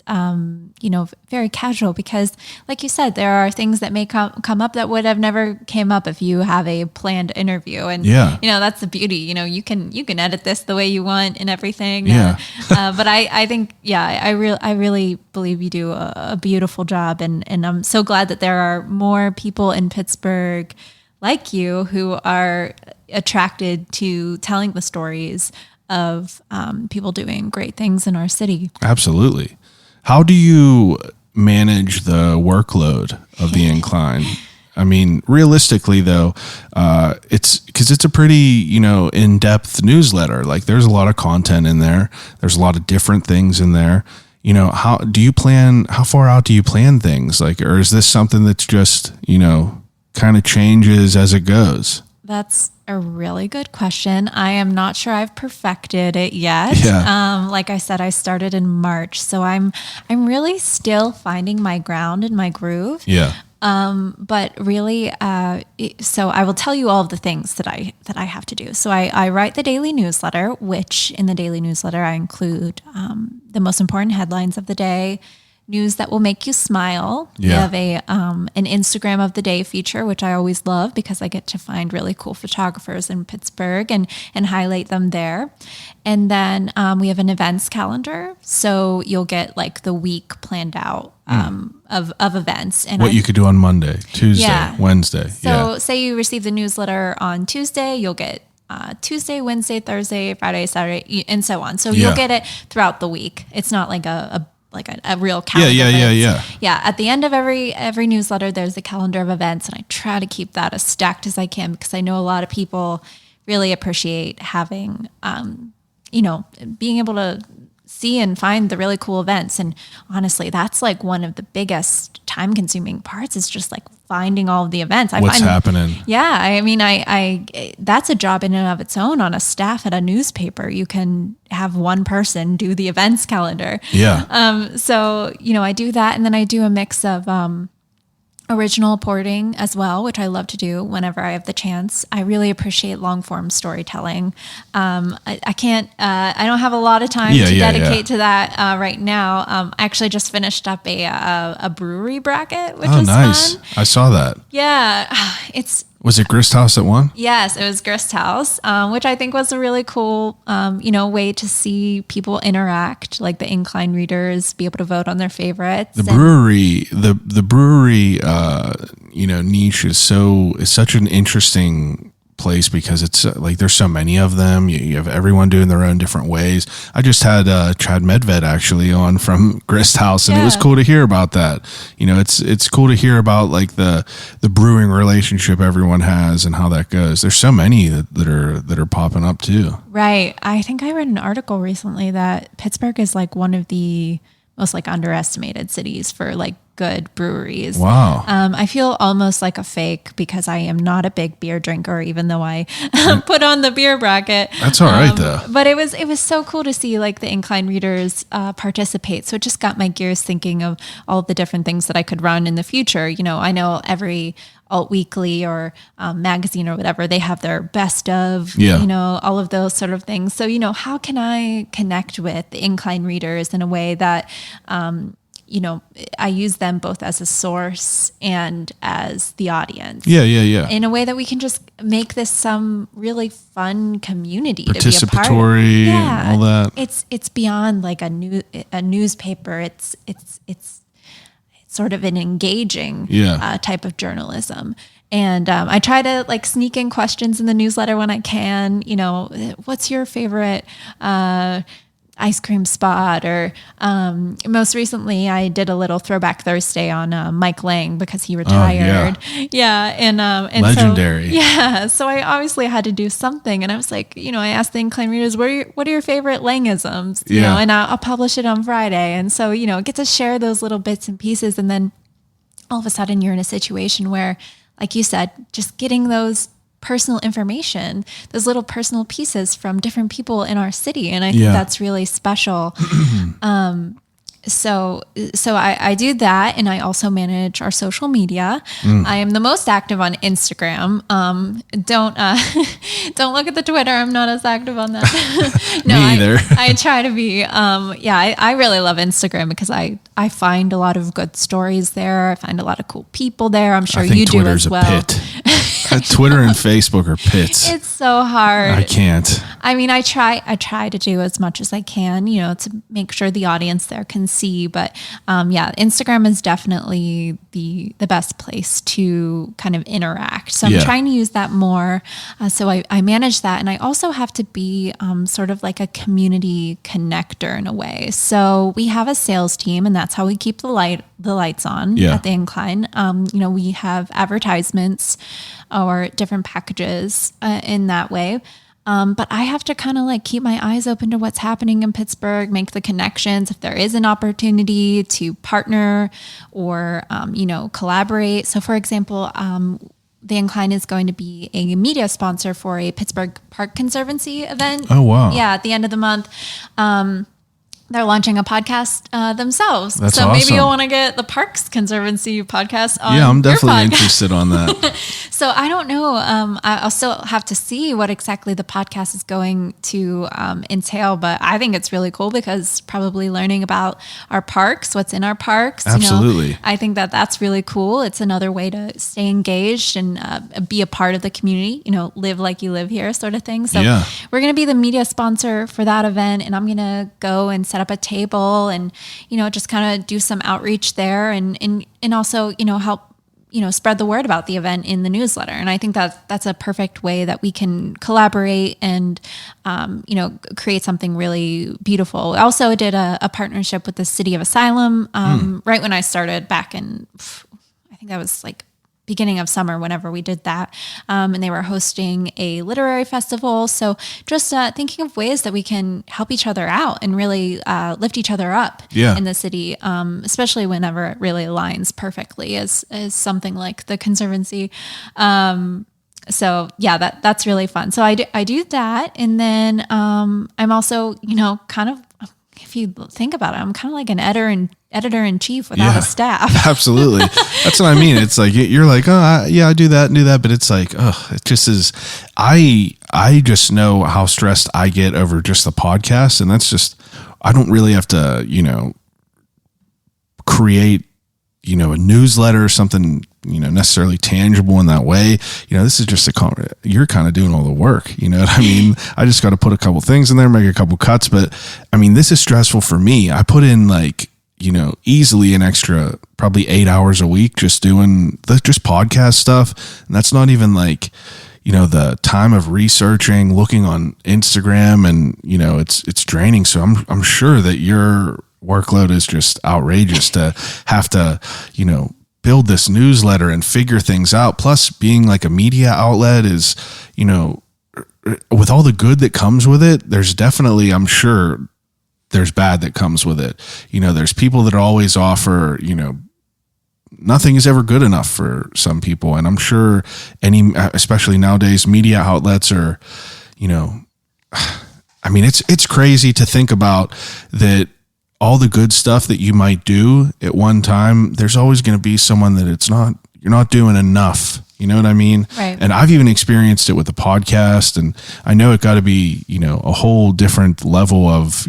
very casual because like you said, there are things that may come up that would have never came up if you have a planned interview. And, that's the beauty, you can edit this the way you want and everything. Yeah. But I think, I really believe you do a beautiful job. And I'm so glad that there are more people in Pittsburgh like you who are attracted to telling the stories of people doing great things in our city. Absolutely. How do you manage the workload of the Incline? I mean, realistically though, it's a pretty, in-depth newsletter. Like there's a lot of content in there. There's a lot of different things in there. How far out do you plan things? Like, or is this something that's just, kind of changes as it goes? That's a really good question. I am not sure I've perfected it yet. Yeah. Like I said, I started in March, so I'm really still finding my ground and my groove. Yeah. But really, so I will tell you all of the things that I have to do. So I write the daily newsletter, which in the daily newsletter I include the most important headlines of the day, news that will make you smile. Yeah. We have an Instagram of the day feature, which I always love because I get to find really cool photographers in Pittsburgh and highlight them there. And then we have an events calendar. So you'll get like the week planned out of events. And what you could do on Monday, Tuesday, Wednesday. So say you receive the newsletter on Tuesday, you'll get Tuesday, Wednesday, Thursday, Friday, Saturday, and so on. So you'll get it throughout the week. It's not like a real calendar. Yeah. At the end of every newsletter, there's a calendar of events, and I try to keep that as stacked as I can because I know a lot of people really appreciate having, being able to see and find the really cool events. And honestly, that's like one of the biggest time consuming parts is just like finding all of the events. What's happening? Yeah. I mean, I that's a job in and of its own on a staff at a newspaper. You can have one person do the events calendar. Yeah. So, I do that. And then I do a mix of, original reporting as well, which I love to do whenever I have the chance. I really appreciate long form storytelling. I don't have a lot of time to dedicate to that right now. I actually just finished up a brewery bracket, which was nice. Fun. I saw that. Yeah. Was it Grist House that won? Yes, it was Grist House, which I think was a really cool, way to see people interact, like the Incline readers be able to vote on their favorites. The brewery, niche is such an interesting place because it's like there's so many of them. You have everyone doing their own different ways. I just had Chad Medved actually on from Grist House, and it was cool to hear about that. It's cool to hear about like the brewing relationship everyone has and how that goes. There's so many that are popping up too. Right. I think I read an article recently that Pittsburgh is like one of the most like underestimated cities for like good breweries. Wow. I feel almost like a fake because I am not a big beer drinker, even though I put on the beer bracket. That's all right though. But it was so cool to see like the Incline readers participate. So it just got my gears thinking of all the different things that I could run in the future. I know every Alt Weekly or magazine or whatever, they have their best of, all of those sort of things. So, how can I connect with the Incline readers in a way that, I use them both as a source and as the audience. Yeah. In a way that we can just make this some really fun community to be a part of. Participatory, all that. It's beyond like a newspaper. It's sort of an engaging type of journalism. And I try to like sneak in questions in the newsletter when I can. What's your favorite ice cream spot? Or most recently, I did a little throwback Thursday on Mike Lang because he retired. And legendary. So I obviously had to do something, and I was like, I asked the Incline readers, what are your favorite Langisms? And I'll publish it on Friday, and so get to share those little bits and pieces, and then all of a sudden you're in a situation where, like you said, just getting those personal information, those little personal pieces from different people in our city. And I think that's really special. I do that, and I also manage our social media. I am the most active on Instagram. Don't don't look at the Twitter. I'm not as active on that. No, Me either. I try to be. I really love Instagram because I find a lot of good stories there. I find a lot of cool people there. I'm sure I think you Twitter's do as well. a pit. Twitter and Facebook are pits. It's so hard. I can't. I mean, I try to do as much as I can, to make sure the audience there can see. But Instagram is definitely the best place to kind of interact. So I'm trying to use that more. So I manage that. And I also have to be sort of like a community connector in a way. So we have a sales team, and that's how we keep the lights on at the Incline. We have advertisements or different packages in that way. But I have to kind of like keep my eyes open to what's happening in Pittsburgh, make the connections if there is an opportunity to partner or, collaborate. So for example, the Incline is going to be a media sponsor for a Pittsburgh Park Conservancy event. Oh, wow. Yeah, at the end of the month. They're launching a podcast themselves. That's so awesome. Maybe you'll want to get the Parks Conservancy podcast on Yeah, I'm definitely your podcast. interested on that. So I don't know. I'll still have to see what exactly the podcast is going to entail, but I think it's really cool because probably learning about our parks, what's in our parks. Absolutely. I think that's really cool. It's another way to stay engaged and be a part of the community, live like you live here sort of thing. So we're going to be the media sponsor for that event, and I'm going to go and set up a table and, just kind of do some outreach there and also, help, spread the word about the event in the newsletter. And I think that's a perfect way that we can collaborate and, create something really beautiful. I also did a partnership with the City of Asylum, right when I started back in, I think that was like beginning of summer whenever we did that. And they were hosting a literary festival. So just thinking of ways that we can help each other out and really lift each other up in the city, especially whenever it really aligns perfectly as something like the Conservancy. So that's really fun. So I do that. And then I'm also, kind of, if you think about it, I'm kind of like an editor-in-chief without a staff. Absolutely. That's what I mean. It's like, you're like, I do that and do that. But it's like, it just is, I just know how stressed I get over just the podcast. And that's just, I don't really have to, create, a newsletter or something, necessarily tangible in that way. This is just you're kind of doing all the work. You know what I mean? I just got to put a couple things in there, make a couple cuts. But I mean, this is stressful for me. I put in like, easily an extra probably 8 hours a week just doing just podcast stuff. And that's not even like, the time of researching, looking on Instagram, and, it's draining. So I'm sure that your workload is just outrageous to have to, build this newsletter and figure things out. Plus being like a media outlet is, with all the good that comes with it, there's definitely, I'm sure there's bad that comes with it. There's people that always offer, nothing is ever good enough for some people. And I'm sure especially nowadays, media outlets are, I mean, it's crazy to think about that. All the good stuff that you might do at one time, there's always going to be someone that you're not doing enough. You know what I mean? Right. And I've even experienced it with the podcast, and I know it got to be, a whole different level of,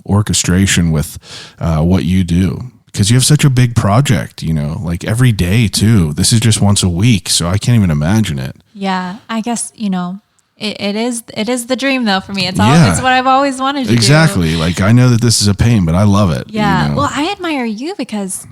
orchestration with what you do, because you have such a big project, like every day too. This is just once a week. So I can't even imagine it. Yeah. I guess, It is the dream though for me. It's what I've always wanted to do. Exactly. Like I know that this is a pain, but I love it. Yeah. Well, I admire you because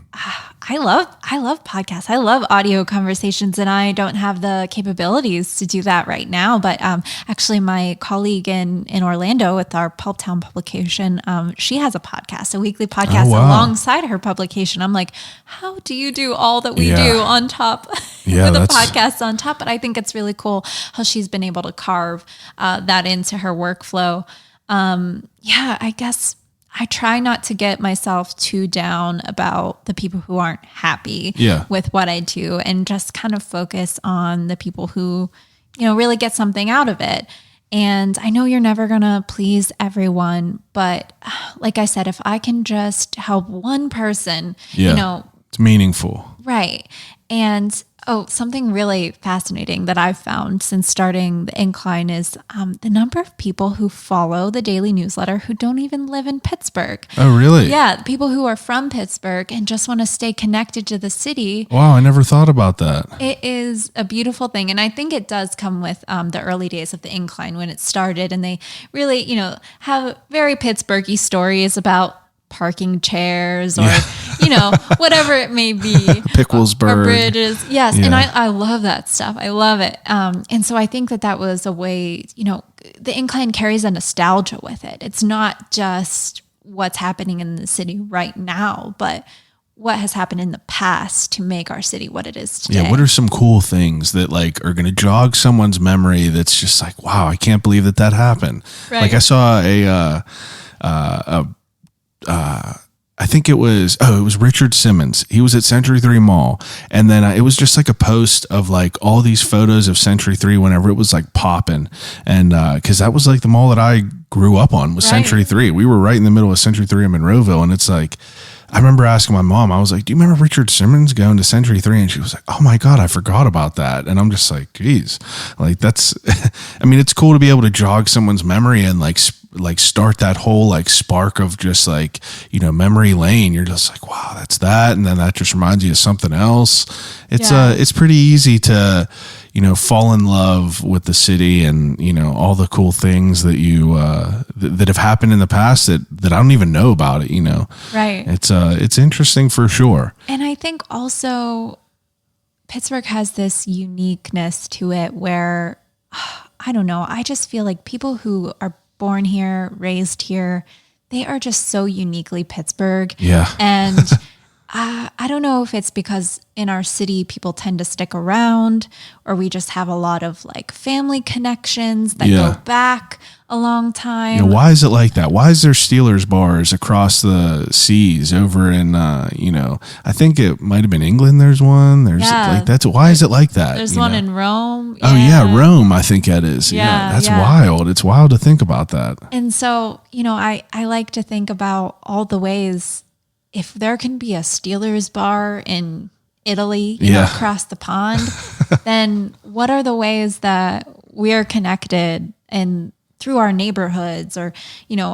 I love podcasts. I love audio conversations, and I don't have the capabilities to do that right now. But actually, my colleague in Orlando with our Pulp Town publication, she has a podcast, a weekly podcast alongside her publication. I'm like, how do you do all that we do on top with a podcast on top? But I think it's really cool how she's been able to carve that into her workflow. I guess I try not to get myself too down about the people who aren't happy with what I do, and just kind of focus on the people who, really get something out of it. And I know you're never going to please everyone, but like I said, if I can just help one person, it's meaningful. right. And something really fascinating that I've found since starting the Incline is the number of people who follow the daily newsletter who don't even live in Pittsburgh. Oh, really? Yeah, people who are from Pittsburgh and just want to stay connected to the city. Wow, I never thought about that. It is a beautiful thing. And I think it does come with the early days of the Incline when it started. And they really, have very Pittsburghy stories about parking chairs or, whatever it may be. Picklesburg. Or bridges. Yes. Yeah. And I love that stuff. I love it. And so I think that was a way, the Incline carries a nostalgia with it. It's not just what's happening in the city right now, but what has happened in the past to make our city what it is today. Yeah, what are some cool things that are going to jog someone's memory that's just like, wow, I can't believe that happened. Right. Like I saw I think it was Richard Simmons. He was at Century 3 Mall. And then it was just like a post of all these photos of Century 3 whenever it was popping. And because that was the mall that I grew up on was Right. Century 3. We were right in the middle of Century 3 in Monroeville. And it's I remember asking my mom, I was like, do you remember Richard Simmons going to Century 3? And she was like, oh my God, I forgot about that. And I'm just like, geez, that's, I mean, it's cool to be able to jog someone's memory and start that whole spark of just memory lane. You're just like, wow, that's that. And then that just reminds you of something else. It's pretty easy to, fall in love with the city and, all the cool things that you, that have happened in the past that I don't even know about it, Right. It's interesting for sure. And I think also Pittsburgh has this uniqueness to it where, I don't know, I just feel like people who are born here, raised here, they are just so uniquely Pittsburgh. Yeah. And I don't know if it's because in our city, people tend to stick around or we just have a lot of family connections that Yeah. go back a long time. Why is it like that? Why is there Steelers bars across the seas over in, I think it might have been England. There's one. There's why is it like that? There's one in Rome. Oh yeah, Rome. I think that is. Yeah, That's yeah. wild. It's wild to think about that. And so, I like to think about all the ways if there can be a Steelers bar in Italy, across the pond, then what are the ways that we're connected and through our neighborhoods or,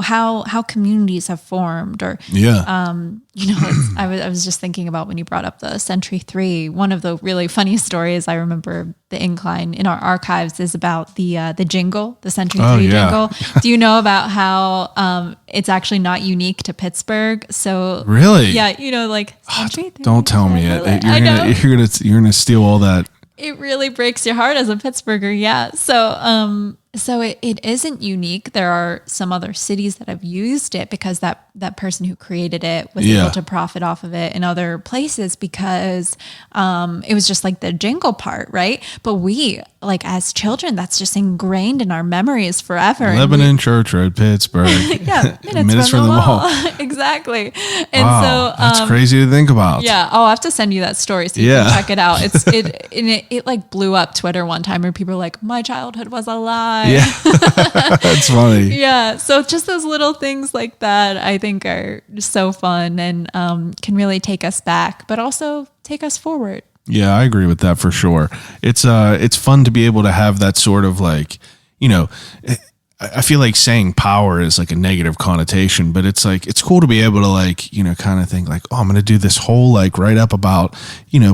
how communities have formed or, I was just thinking about when you brought up the Century 3, one of the really funny stories I remember the Incline in our archives is about the jingle, the Century 3 jingle. Do you know about how it's actually not unique to Pittsburgh? So really? Yeah. Century 3. Don't tell me it. I know. You're gonna steal all that. It really breaks your heart as a Pittsburgher. Yeah. So it isn't unique. There are some other cities that have used it because that person who created it was able to profit off of it in other places because it was just the jingle part, right? But we, as children, that's just ingrained in our memories forever. Lebanon Church Road, Pittsburgh. Yeah, minutes from the mall. Exactly. And wow, that's crazy to think about. Yeah. I'll have to send you that story so you can check it out. It blew up Twitter one time where people were like, my childhood was a lie. Yeah. That's funny. Yeah. So just those little things like that, I think are so fun and can really take us back, but also take us forward. Yeah, I agree with that for sure. It's fun to be able to have that sort of I feel like saying power is a negative connotation, but it's cool to be able to kind of think oh, I'm going to do this whole write up about,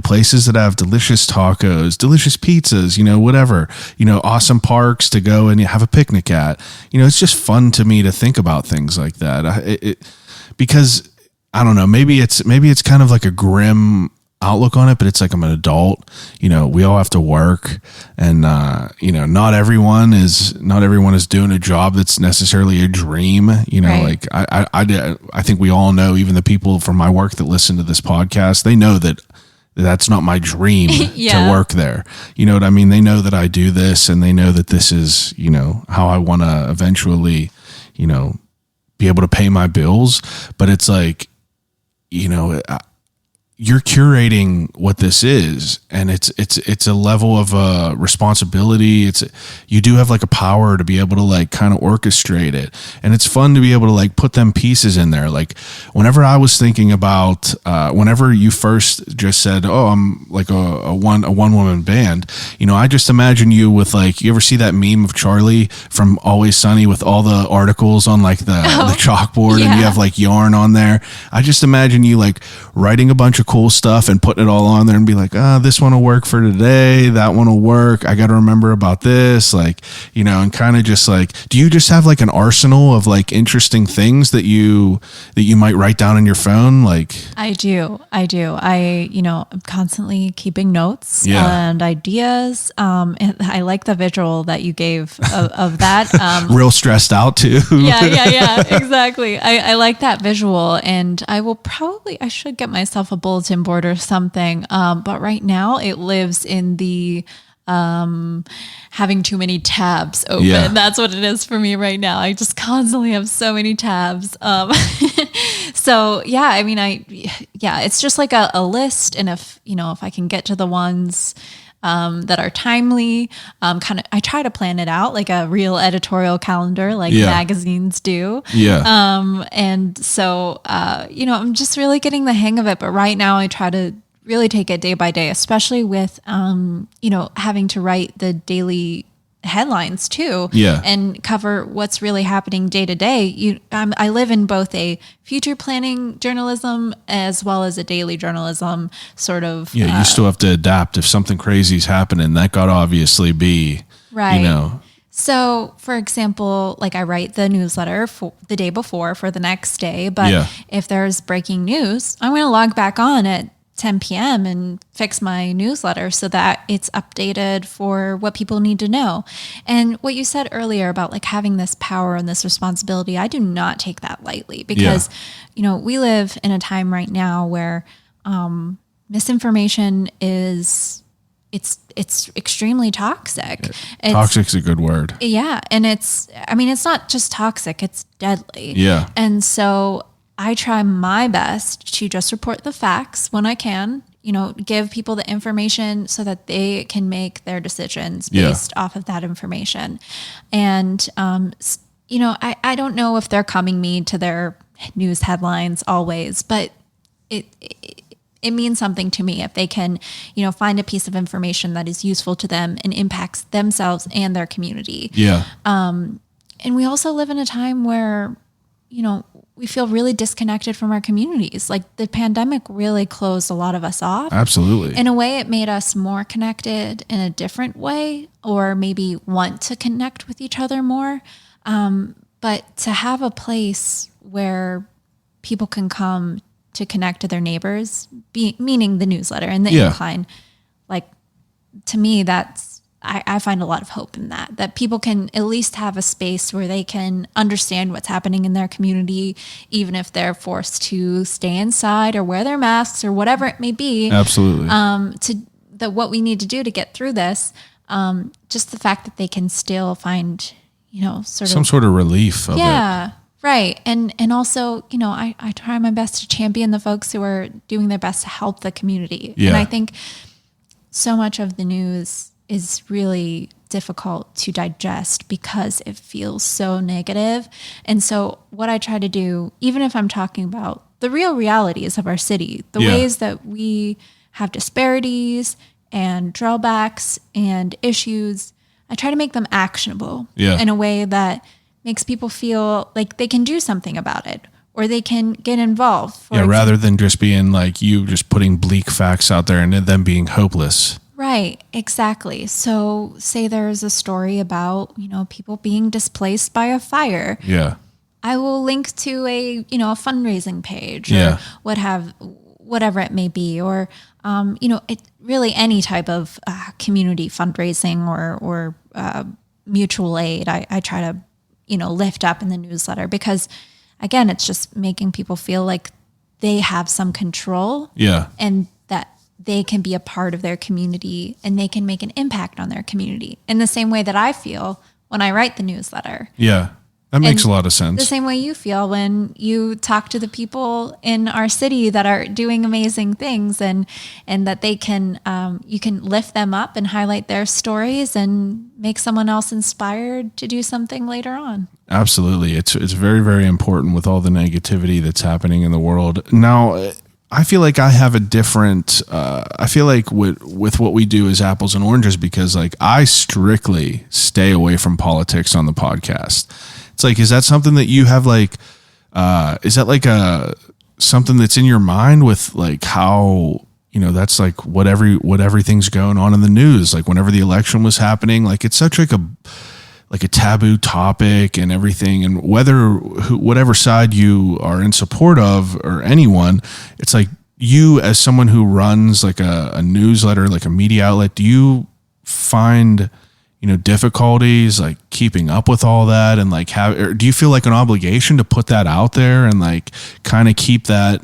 places that have delicious tacos, delicious pizzas, whatever, awesome parks to go and have a picnic at. It's just fun to me to think about things like that. Because I don't know, maybe it's kind of a grim outlook on it, but it's I'm an adult, we all have to work and, not everyone is doing a job that's necessarily a dream, Right. I think we all know, even the people from my work that listen to this podcast, they know that that's not my dream to work there. You know what I mean? They know that I do this and they know that this is, how I want to eventually, be able to pay my bills. But it's you're curating what this is, and it's a level of responsibility. You do have like a power to be able to like kind of orchestrate it, and it's fun to be able to like put them pieces in there. Like whenever I was thinking about whenever you first just said, "Oh, I'm like a one woman band," I just imagine you with like, you ever see that meme of Charlie from Always Sunny with all the articles on like the chalkboard, and you have like yarn on there. I just imagine you like writing a bunch of cool stuff and putting it all on there and be like, this one will work for today, that one will work, I got to remember about this, like, and kind of just like, do you just have like an arsenal of like interesting things that you might write down in your phone? Like I do. I'm constantly keeping notes and ideas. And I like the visual that you gave of that. Real stressed out too. Yeah, exactly. I like that visual, and I should get myself a bulletin board or something. But right now it lives in the having too many tabs open. Yeah. That's what it is for me right now. I just constantly have so many tabs. So yeah, I mean, it's just like a list. And if I can get to the ones that are timely, I try to plan it out like a real editorial calendar, like magazines do. Yeah. And so, I'm just really getting the hang of it. But right now I try to really take it day by day, especially with, having to write the daily headlines too, and cover what's really happening day to day. I live in both a future planning journalism as well as a daily journalism sort of. Yeah, you still have to adapt if something crazy is happening. That got to obviously be right. So, for example, like I write the newsletter for the day before for the next day, but if there's breaking news, I'm going to log back on at 10 p.m. and fix my newsletter so that it's updated for what people need to know. And what you said earlier about like having this power and this responsibility, I do not take that lightly because, we live in a time right now where misinformation it's extremely toxic. Toxic's a good word. Yeah. And it's not just toxic, it's deadly. Yeah. And so I try my best to just report the facts when I can, give people the information so that they can make their decisions based off of that information. And, I don't know if they're coming me to their news headlines always, but it means something to me if they can, find a piece of information that is useful to them and impacts themselves and their community. Yeah. And we also live in a time where, we feel really disconnected from our communities. Like the pandemic really closed a lot of us off. Absolutely. In a way, it made us more connected in a different way, or maybe want to connect with each other more. But to have a place where people can come to connect to their neighbors, meaning the newsletter and the Incline, like to me, I find a lot of hope in that people can at least have a space where they can understand what's happening in their community, even if they're forced to stay inside or wear their masks or whatever it may be. Absolutely. What we need to do to get through this, just the fact that they can still find, some sort of relief of it. Yeah. Right. And also, I try my best to champion the folks who are doing their best to help the community. Yeah. And I think so much of the news is really difficult to digest because it feels so negative. And so what I try to do, even if I'm talking about the real realities of our city, the ways that we have disparities and drawbacks and issues, I try to make them actionable in a way that makes people feel like they can do something about it or they can get involved. Rather than just being like you just putting bleak facts out there and them being hopeless. Right, exactly. So say there's a story about, people being displaced by a fire. Yeah. I will link to a fundraising page or whatever it may be, or, really any type of community fundraising or mutual aid. I try to, lift up in the newsletter because again, it's just making people feel like they have some control. Yeah. And that they can be a part of their community and they can make an impact on their community in the same way that I feel when I write the newsletter. Yeah. That makes a lot of The sense. same way you feel when you talk to the people in our city that are doing amazing things, and that they can, you can lift them up and highlight their stories and make someone else inspired to do something later on. Absolutely. It's very, very important with all the negativity that's happening in the world. Now, I feel like I have a different, I feel like with what we do is apples and oranges, because like I strictly stay away from politics on the podcast. It's like, is that something that you have like, is that like something that's in your mind with like how, that's like what everything's going on in the news, like whenever the election was happening, like it's such like a taboo topic and everything, and whatever side you are in support of or anyone, it's like you as someone who runs like a newsletter, like a media outlet, do you find, difficulties like keeping up with all that, and like or do you feel like an obligation to put that out there and like kind of keep that,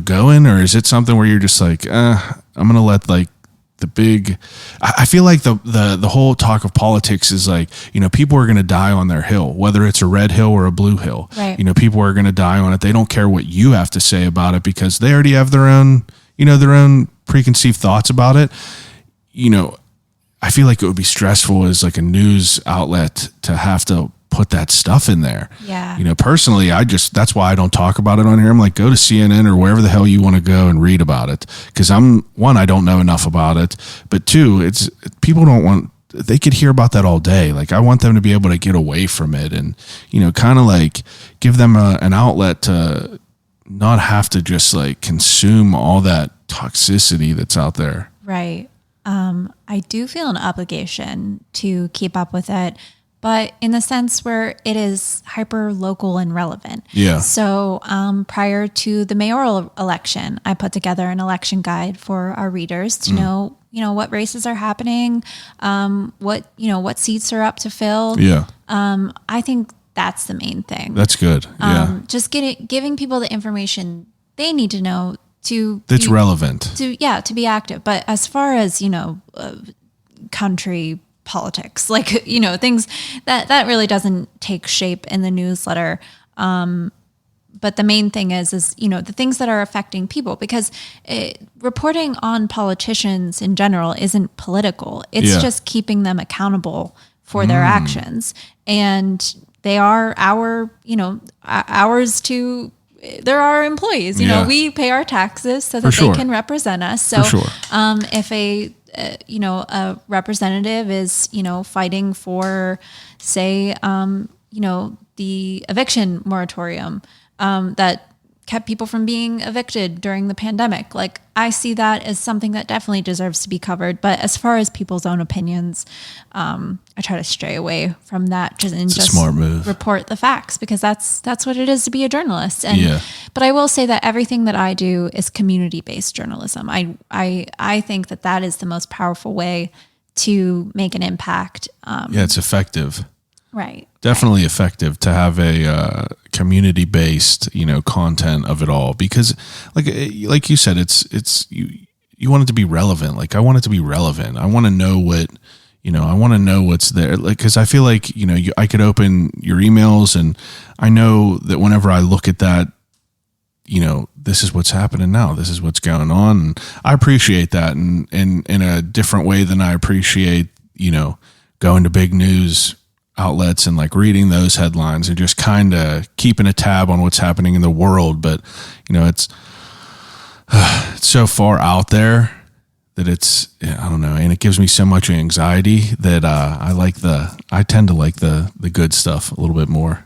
going? Or is it something where you're just like, I'm going to let like the big, I feel like the whole talk of politics is like, people are going to die on their hill, whether it's a red hill or a blue hill. Right. People are going to die on it. They don't care what you have to say about it because they already have their own, their own preconceived thoughts about it. I feel like it would be stressful as like a news outlet to have to put that stuff in there. Yeah. Personally, that's why I don't talk about it on here. I'm like, go to CNN or wherever the hell you want to go and read about it. Cause I don't know enough about it, but two, people don't want, they could hear about that all day. Like I want them to be able to get away from it and, kind of like give them an outlet to not have to just like consume all that toxicity that's out there. Right. I do feel an obligation to keep up with it, but in the sense where it is hyper local and relevant. Yeah. So prior to the mayoral election, I put together an election guide for our readers to know, what races are happening, what seats are up to fill. Yeah. I think that's the main thing. That's good. Yeah. Just giving people the information they need to know that's relevant to be active. But as far as, country politics, like, things that really doesn't take shape in the newsletter. But the main thing is, the things that are affecting people, because reporting on politicians in general isn't political. It's just keeping them accountable for their actions. And they are they're our employees. We pay our taxes so that they can represent us. So if a representative is, fighting for, say, the eviction moratorium that kept people from being evicted during the pandemic, like I see that as something that definitely deserves to be covered. But as far as people's own opinions, I try to stray away from that just a smart move. Report the facts, because that's what it is to be a journalist. And but I will say that everything that I do is community-based journalism. I think that is the most powerful way to make an impact. It's effective. Right. Definitely effective to have a community-based, content of it all, because like you said, it's you want it to be relevant. Like I want it to be relevant. I want to know I want to know what's there. Like, cause I feel like, I could open your emails and I know that whenever I look at that, this is what's happening now. This is what's going on. And I appreciate that in a different way than I appreciate, going to big news outlets and like reading those headlines and just kind of keeping a tab on what's happening in the world. But, it's so far out there that I don't know. And it gives me so much anxiety that I tend to like the good stuff a little bit more.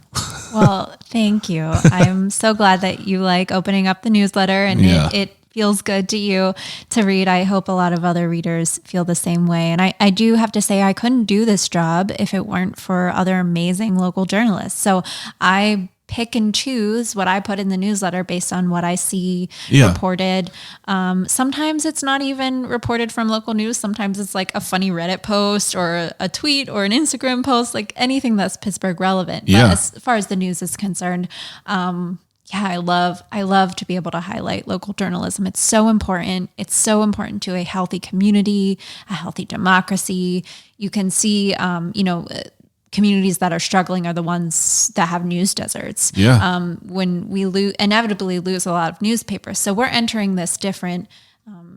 Well, thank you. I'm so glad that you like opening up the newsletter and it feels good to you to read. I hope a lot of other readers feel the same way. And I do have to say, I couldn't do this job if it weren't for other amazing local journalists. So I pick and choose what I put in the newsletter based on what I see reported. Sometimes it's not even reported from local news. Sometimes it's like a funny Reddit post or a tweet or an Instagram post, like anything that's Pittsburgh relevant. But as far as the news is concerned, I love to be able to highlight local journalism. It's so important. It's so important to a healthy community, a healthy democracy. You can see, communities that are struggling are the ones that have news deserts. Yeah. When we inevitably lose a lot of newspapers. So we're entering this different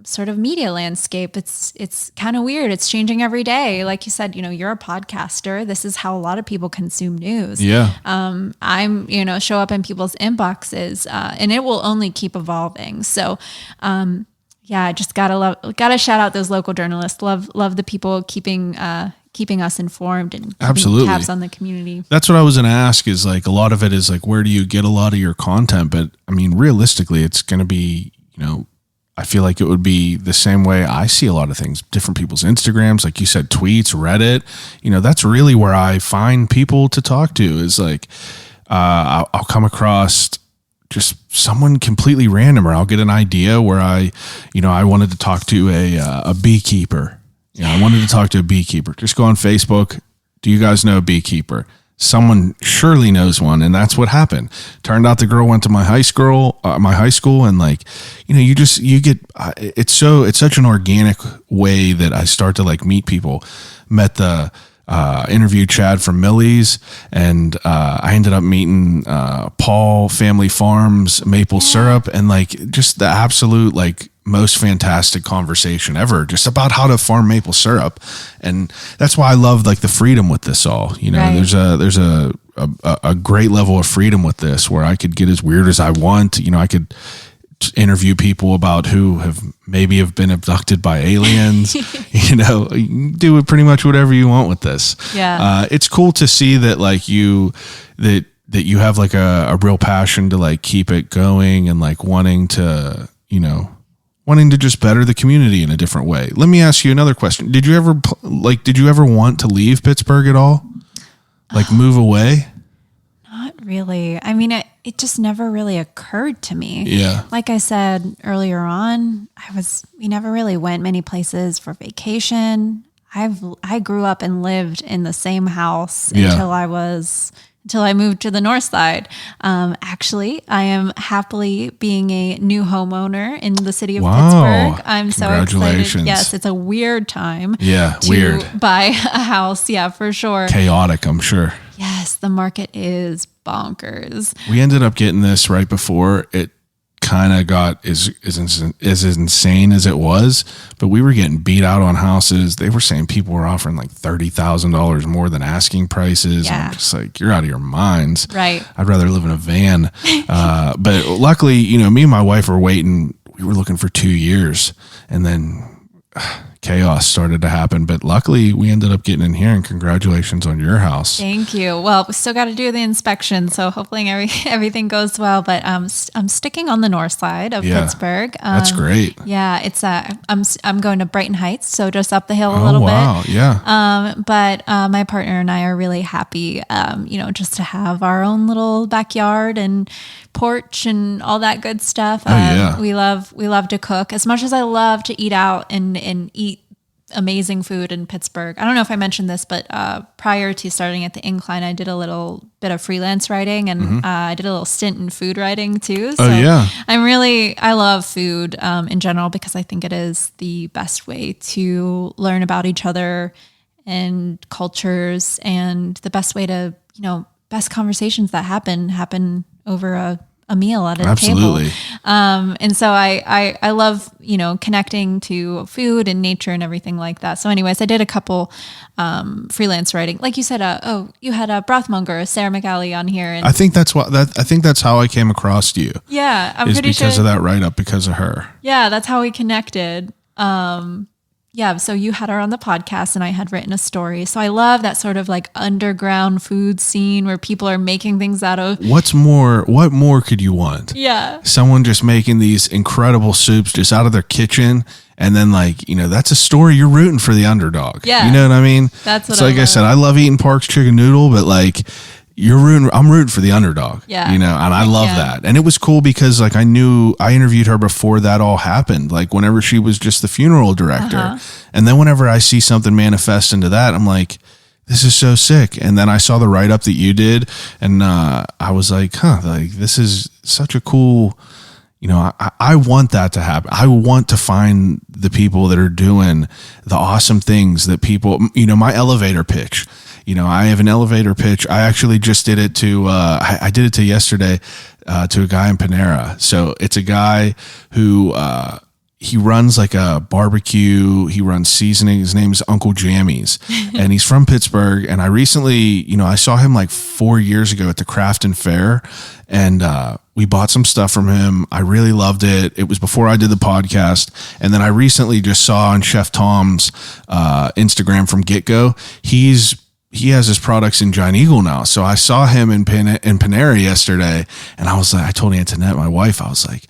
sort of media landscape. It's kind of weird. It's changing every day. Like you said, you're a podcaster. This is how a lot of people consume news. Yeah. I'm, show up in people's inboxes, and it will only keep evolving. So, I just gotta shout out those local journalists. Love the people keeping us informed and keeping Absolutely tabs on the community. That's what I was going to ask, is like, a lot of it is like, where do you get a lot of your content? But I mean, realistically, it's going to be, I feel like it would be the same way I see a lot of things, different people's Instagrams, like you said, tweets, Reddit, that's really where I find people to talk to, is like, I'll come across just someone completely random, or I'll get an idea where I wanted to talk to a beekeeper. I wanted to talk to a beekeeper. Just go on Facebook. Do you guys know a beekeeper? Someone surely knows one, and that's what happened. Turned out the girl went to my high school, and like, you get. It's such an organic way that I start to like meet people. Met the interviewed Chad from Millie's, and I ended up meeting Paul Family Farms maple syrup, and like just the absolute like most fantastic conversation ever, just about how to farm maple syrup. And that's why I love like the freedom with this all. Right. There's a great level of freedom with this, where I could get as weird as I want. I could interview people about who have been abducted by aliens. You can do it pretty much whatever you want with this. Yeah. It's cool to see that like that you have like a real passion to like keep it going, and like wanting to just better the community in a different way. Let me ask you another question. Did you ever want to leave Pittsburgh at all? Like move away? Not really. I mean, it just never really occurred to me. Yeah. Like I said earlier on, we never really went many places for vacation. I grew up and lived in the same house until I moved to the north side. Actually, I am happily being a new homeowner in the city of Pittsburgh. I'm so excited. Yes, it's a weird time. Yeah, to buy a house. Yeah, for sure. Chaotic, I'm sure. Yes, the market is bonkers. We ended up getting this right before it kind of got as insane as it was, but we were getting beat out on houses. They were saying people were offering like $30,000 more than asking prices. Yeah. And I'm just like, you're out of your minds. Right. I'd rather live in a van. But luckily, me and my wife were waiting. We were looking for 2 years, and then chaos started to happen. But luckily, we ended up getting in here, and congratulations on your house. Thank you. Well, we still got to do the inspection, so hopefully everything goes well. But I'm sticking on the north side of Pittsburgh. That's great. Yeah, it's I'm going to Brighton Heights, so just up the hill a little bit. Yeah. But my partner and I are really happy, just to have our own little backyard and porch and all that good stuff. We love to cook. As much as I love to eat out and eat amazing food in Pittsburgh. I don't know if I mentioned this, but prior to starting at the Incline, I did a little bit of freelance writing, and I did a little stint in food writing too. So I love food in general, because I think it is the best way to learn about each other and cultures, and the best way to, best conversations that happen over a meal at a table. And so I love, connecting to food and nature and everything like that. So anyways, I did a couple freelance writing. Like you said, you had a brothmonger, Sarah McAlley, on here. And I think that's how I came across you. Yeah, I'm pretty sure. Because of that write-up, because of her. Yeah, that's how we connected. Yeah, so you had her on the podcast, and I had written a story. So I love that sort of like underground food scene where people are making things out of. What more could you want? Yeah. Someone just making these incredible soups just out of their kitchen. And then that's a story. You're rooting for the underdog. Yeah. You know what I mean? That's what so like I said, I love eating Park's chicken noodle, but I'm rooting for the underdog. Yeah. And I love that. And it was cool because I interviewed her before that all happened, whenever she was just the funeral director. And then whenever I see something manifest into that, I'm like, this is so sick. And then I saw the write-up that you did, and I was like, this is such a cool, I want that to happen. I want to find the people that are doing the awesome things that people, my elevator pitch I have an elevator pitch. I actually just did it to, I did it to yesterday to a guy in Panera. So it's a guy who, he runs like a barbecue. He runs seasoning. His name is Uncle Jammies, and he's from Pittsburgh. And I recently, I saw him like 4 years ago at the Crafton Fair, and we bought some stuff from him. I really loved it. It was before I did the podcast. And then I recently just saw on Chef Tom's Instagram from Get-Go, he has his products in Giant Eagle now. So I saw him in Panera yesterday, and I was like, I told Antoinette, my wife, I was like,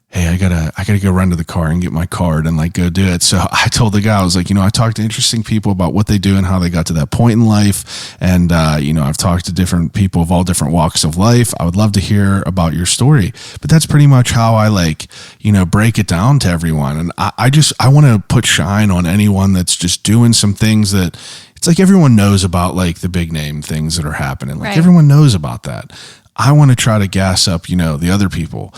hey, I gotta go run to the car and get my card and like go do it. So I told the guy, I was like, I talked to interesting people about what they do and how they got to that point in life. And, I've talked to different people of all different walks of life. I would love to hear about your story, but that's pretty much how I break it down to everyone. And I want to put shine on anyone that's just doing some things that it's like everyone knows about, like the big name things that are happening. Like everyone knows about that. I want to try to gas up, the other people.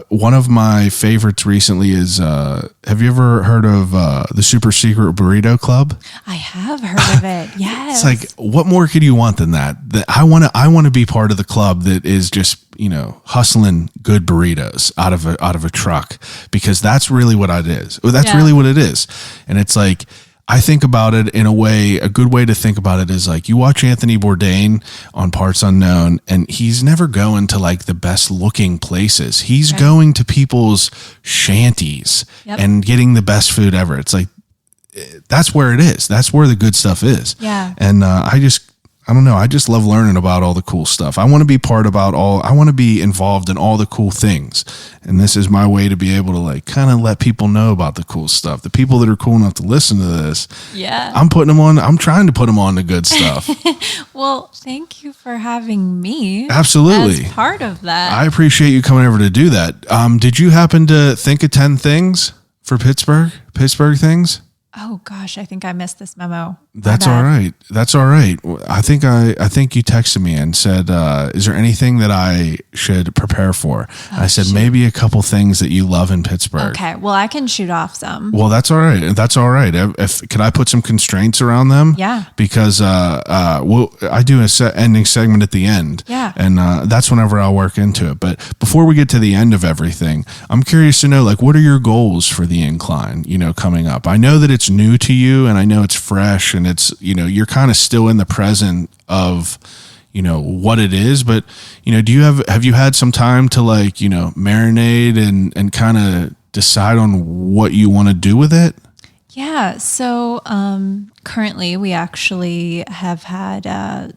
One of my favorites recently is, have you ever heard of the Super Secret Burrito Club? I have heard of it. Yes. It's like, what more could you want than that? I want to be part of the club that is just, hustling good burritos out of a truck, because that's really what it is. That's really what it is. And it's like, I think about it in a way, a good way to think about it is like you watch Anthony Bourdain on Parts Unknown, and he's never going to like the best looking places. He's going to people's shanties and getting the best food ever. It's like, that's where it is. That's where the good stuff is. Yeah. And I don't know. I just love learning about all the cool stuff. I want to be I want to be involved in all the cool things. And this is my way to be able to like kind of let people know about the cool stuff. The people that are cool enough to listen to this. Yeah. I'm trying to put them on the good stuff. Well, thank you for having me. Absolutely. As part of that. I appreciate you coming over to do that. Did you happen to think of 10 things for Pittsburgh things? Oh gosh, I think I missed this memo. That's all right. That's all right. I think you texted me and said, is there anything that I should prepare for? I said, maybe a couple things that you love in Pittsburgh. Okay. Well, I can shoot off some. Well, that's all right. That's all right. Could I put some constraints around them? Yeah. Because, I do an ending segment at the end. Yeah. And, that's whenever I'll work into it. But before we get to the end of everything, I'm curious to know, like, what are your goals for the Incline, coming up? I know that it's new to you, and I know it's fresh, and it's, you're kind of still in the present of, what it is, but, have you had some time to like, marinate and kind of decide on what you want to do with it? Yeah. So, currently we actually have had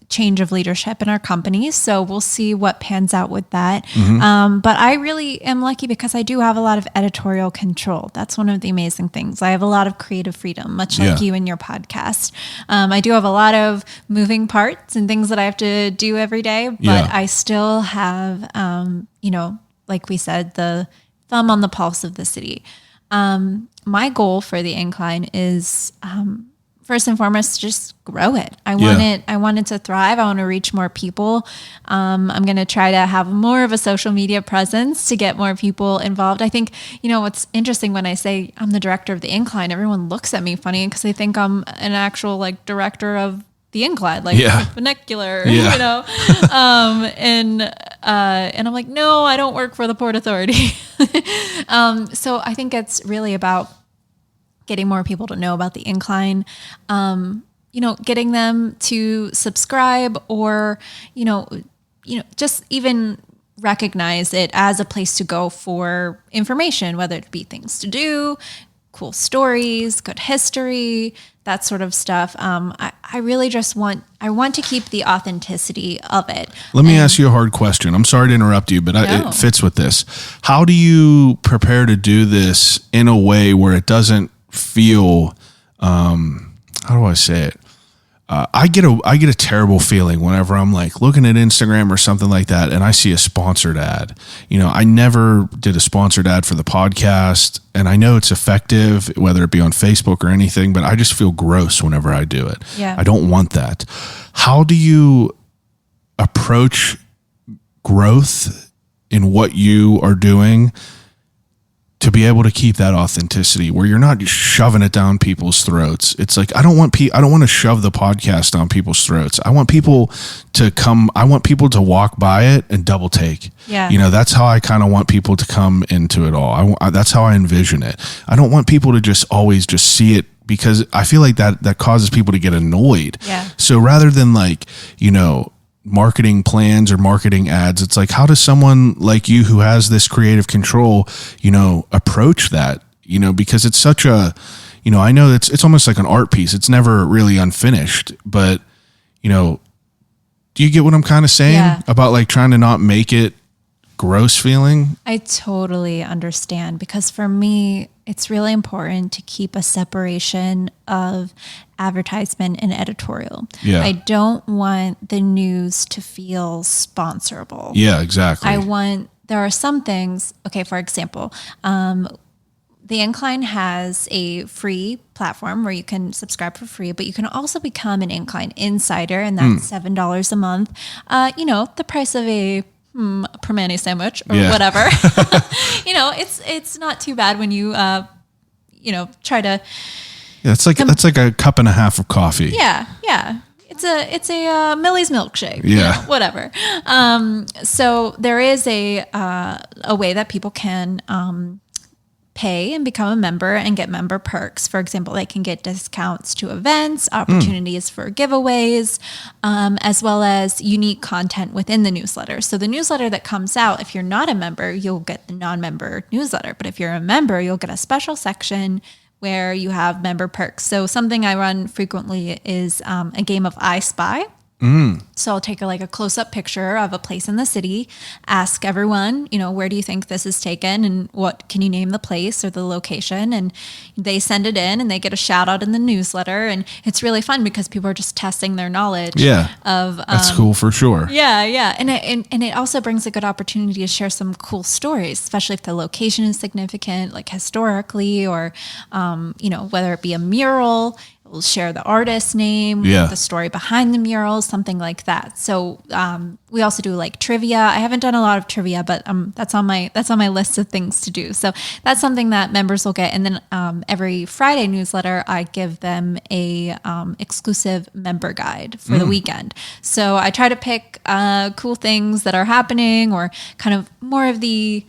change of leadership in our company. So we'll see what pans out with that. Mm-hmm. But I really am lucky because I do have a lot of editorial control. That's one of the amazing things. I have a lot of creative freedom, much like you and your podcast. I do have a lot of moving parts and things that I have to do every day, but I still have, like we said, the thumb on the pulse of the city. My goal for the Incline is, first and foremost, just grow it. I want it to thrive. I want to reach more people. I'm going to try to have more of a social media presence to get more people involved. I think, what's interesting when I say I'm the director of the Incline, everyone looks at me funny because they think I'm an actual like director of the Incline, like vernacular, and I'm like, no, I don't work for the Port Authority. So I think it's really about getting more people to know about the Incline, getting them to subscribe or, just even recognize it as a place to go for information, whether it be things to do, cool stories, good history, that sort of stuff. I really just want to keep the authenticity of it. Let me ask you a hard question. I'm sorry to interrupt you, but it fits with this. How do you prepare to do this in a way where it doesn't feel, how do I say it? I get a terrible feeling whenever I'm like looking at Instagram or something like that and I see a sponsored ad. I never did a sponsored ad for the podcast, and I know it's effective, whether it be on Facebook or anything, but I just feel gross whenever I do it. Yeah. I don't want that. How do you approach growth in what you are doing to be able to keep that authenticity where you're not just shoving it down people's throats. It's like, I don't want to shove the podcast down people's throats. I want people to walk by it and double take. Yeah. That's how I kind of want people to come into it all. That's how I envision it. I don't want people to just always just see it, because I feel like that causes people to get annoyed. Yeah. So rather than marketing plans or marketing ads, it's like, how does someone like you who has this creative control, approach that, because it's such a, I know it's almost like an art piece. It's never really unfinished, but, do you get what I'm kind of saying about like trying to not make it gross feeling? I totally understand, because for me, it's really important to keep a separation of advertisement and editorial. Yeah. I don't want the news to feel sponsorable. Yeah, exactly. There are some things, okay, for example, the Incline has a free platform where you can subscribe for free, but you can also become an Incline insider, and that's $7 a month. The price of a permane sandwich or whatever. It's not too bad when you try to. Yeah, that's like a cup and a half of coffee. Yeah. It's a Millie's milkshake. Yeah. Whatever. So there is a way that people can pay and become a member and get member perks. For example, they can get discounts to events, opportunities for giveaways, as well as unique content within the newsletter. So the newsletter that comes out, if you're not a member, you'll get the non-member newsletter. But if you're a member, you'll get a special section where you have member perks. So something I run frequently is a game of I Spy. So I'll take a close-up picture of a place in the city, ask everyone, where do you think this is taken, and what can you name the place or the location? And they send it in, and they get a shout out in the newsletter, and it's really fun because people are just testing their knowledge. Yeah, of that's cool for sure. Yeah, and it also brings a good opportunity to share some cool stories, especially if the location is significant, like historically, or whether it be a mural. We'll share the artist's name, the story behind the mural, something like that. So we also do like trivia. I haven't done a lot of trivia, but that's on my list of things to do. So that's something that members will get. And then every Friday newsletter, I give them a exclusive member guide for the weekend. So I try to pick cool things that are happening, or kind of more of the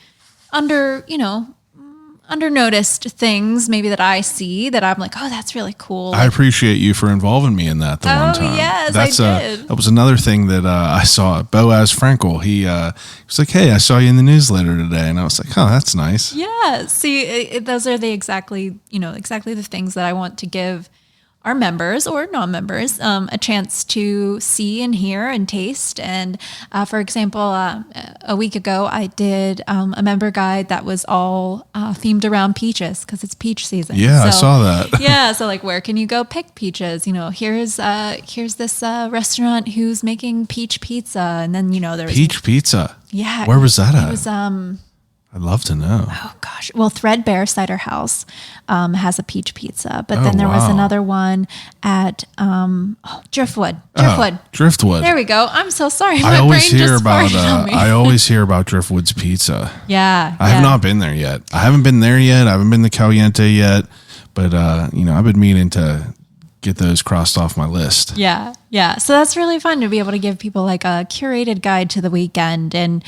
under-noticed things maybe that I see that I'm like, oh, that's really cool. I appreciate you for involving me in that one time. Oh, yes, I did. That was another thing that I saw. Boaz Frankel, he was like, hey, I saw you in the newsletter today. And I was like, oh, that's nice. Yeah. See, those are exactly the things that I want to give our members or non-members a chance to see and hear and taste. And for example, a week ago, I did a member guide that was all themed around peaches because it's peach season. Yeah, I saw that. Yeah, so like, where can you go pick peaches? Here's this restaurant who's making peach pizza, and then there was peach pizza. Yeah, where was that at? It was I'd love to know. Oh gosh. Well, Threadbare Cider House has a peach pizza, but then there was another one at Driftwood. Driftwood. There we go. I'm so sorry. I always hear about Driftwood's pizza. Yeah. I have not been there yet. I haven't been there yet. I haven't been to Caliente yet, but I've been meaning to get those crossed off my list. Yeah. So that's really fun to be able to give people like a curated guide to the weekend. And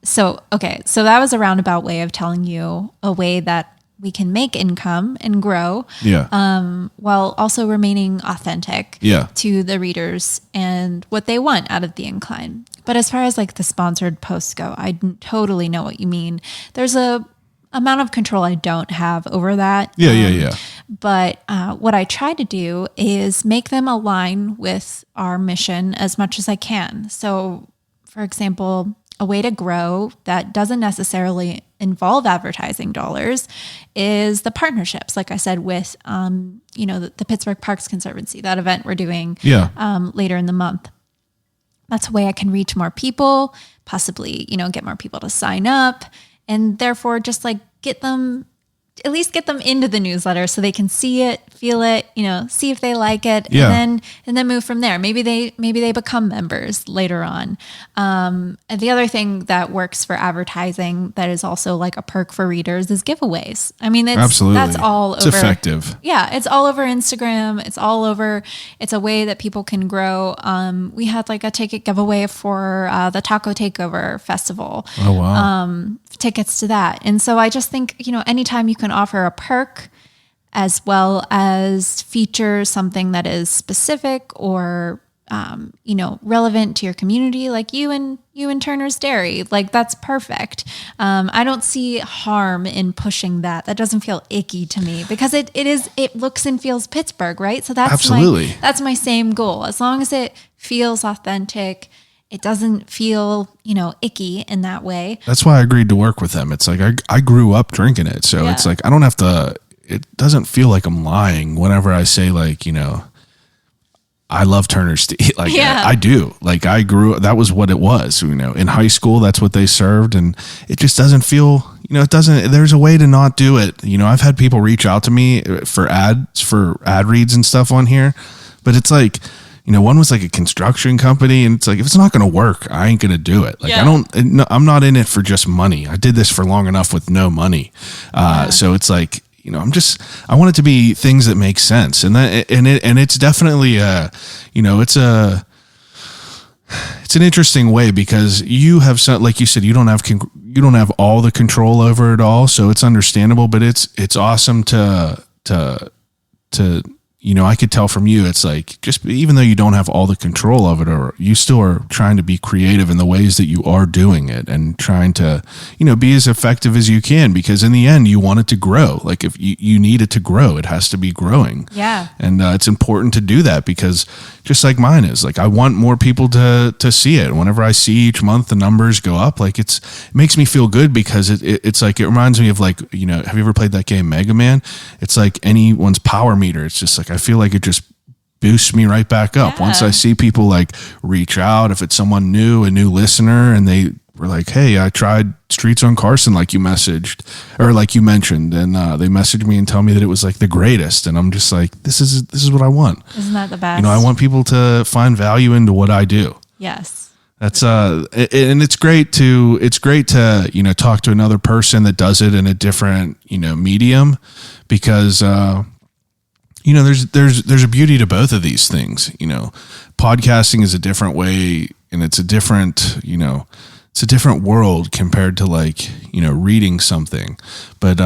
so that was a roundabout way of telling you a way that we can make income and grow, while also remaining authentic to the readers and what they want out of the Incline. But as far as like the sponsored posts go, I totally know what you mean. There's a amount of control I don't have over that. Yeah. But what I try to do is make them align with our mission as much as I can. So, for example, a way to grow that doesn't necessarily involve advertising dollars is the partnerships, like I said, with the Pittsburgh Parks Conservancy, that event we're doing later in the month. That's a way I can reach more people, possibly, get more people to sign up, and therefore just like get them into the newsletter so they can see it, feel it, see if they like it, and then move from there. Maybe they become members later on. And the other thing that works for advertising that is also like a perk for readers is giveaways. I mean, absolutely, that's all it's over. Effective. Yeah, it's all over Instagram. It's a way that people can grow. We had like a ticket giveaway for the Taco Takeover Festival. Oh, wow. Tickets to that. And so I just think, anytime you can offer a perk as well as feature something that is specific or, relevant to your community, like you and Turner's Dairy, like that's perfect. I don't see harm in pushing that. That doesn't feel icky to me because it looks and feels Pittsburgh, right? So that's absolutely that's my same goal. As long as it feels authentic, it doesn't feel, icky in that way. That's why I agreed to work with them. It's like I grew up drinking it. So it's like I don't have to, it doesn't feel like I'm lying whenever I say like, I love Turner's Tea. Like I do. Like I that was what it was, in high school, that's what they served. And it just doesn't feel, there's a way to not do it. I've had people reach out to me for ad reads and stuff on here, but it's like, one was like a construction company, and it's like, if it's not going to work, I ain't going to do it. Like I'm not in it for just money. I did this for long enough with no money. So it's like, I want it to be things that make sense. And it's definitely, it's an interesting way because you have some, like you said, you don't have all the control over it all. So it's understandable, but it's awesome to I could tell from you, it's like, just even though you don't have all the control of it, or you still are trying to be creative in the ways that you are doing it and trying to, be as effective as you can, because in the end you want it to grow. Like if you need it to grow, it has to be growing. Yeah. And it's important to do that because just like mine is, like, I want more people to see it. Whenever I see each month the numbers go up, like it makes me feel good because it's like, it reminds me of like, have you ever played that game Mega Man? It's like anyone's power meter. It's just like, I feel like it just boosts me right back up. Once I see people like reach out, if it's someone new, a new listener, and they were like, hey, I tried Streets on Carson like you messaged or like you mentioned, and they messaged me and tell me that it was like the greatest, and I'm just like, this is what I want. Isn't that the best? I want people to find value into what I do. Yes. That's and it's great to talk to another person that does it in a different medium, because there's a beauty to both of these things. Podcasting is a different way, and it's a different, it's a different world compared to like, reading something, but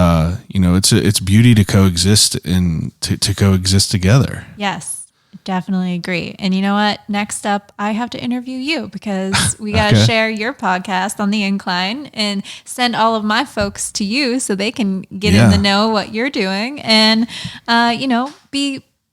it's beauty to coexist to coexist together. Yes. Definitely agree. And you know what? Next up, I have to interview you because we got to share your podcast on the Incline and send all of my folks to you so they can get in the know what you're doing and,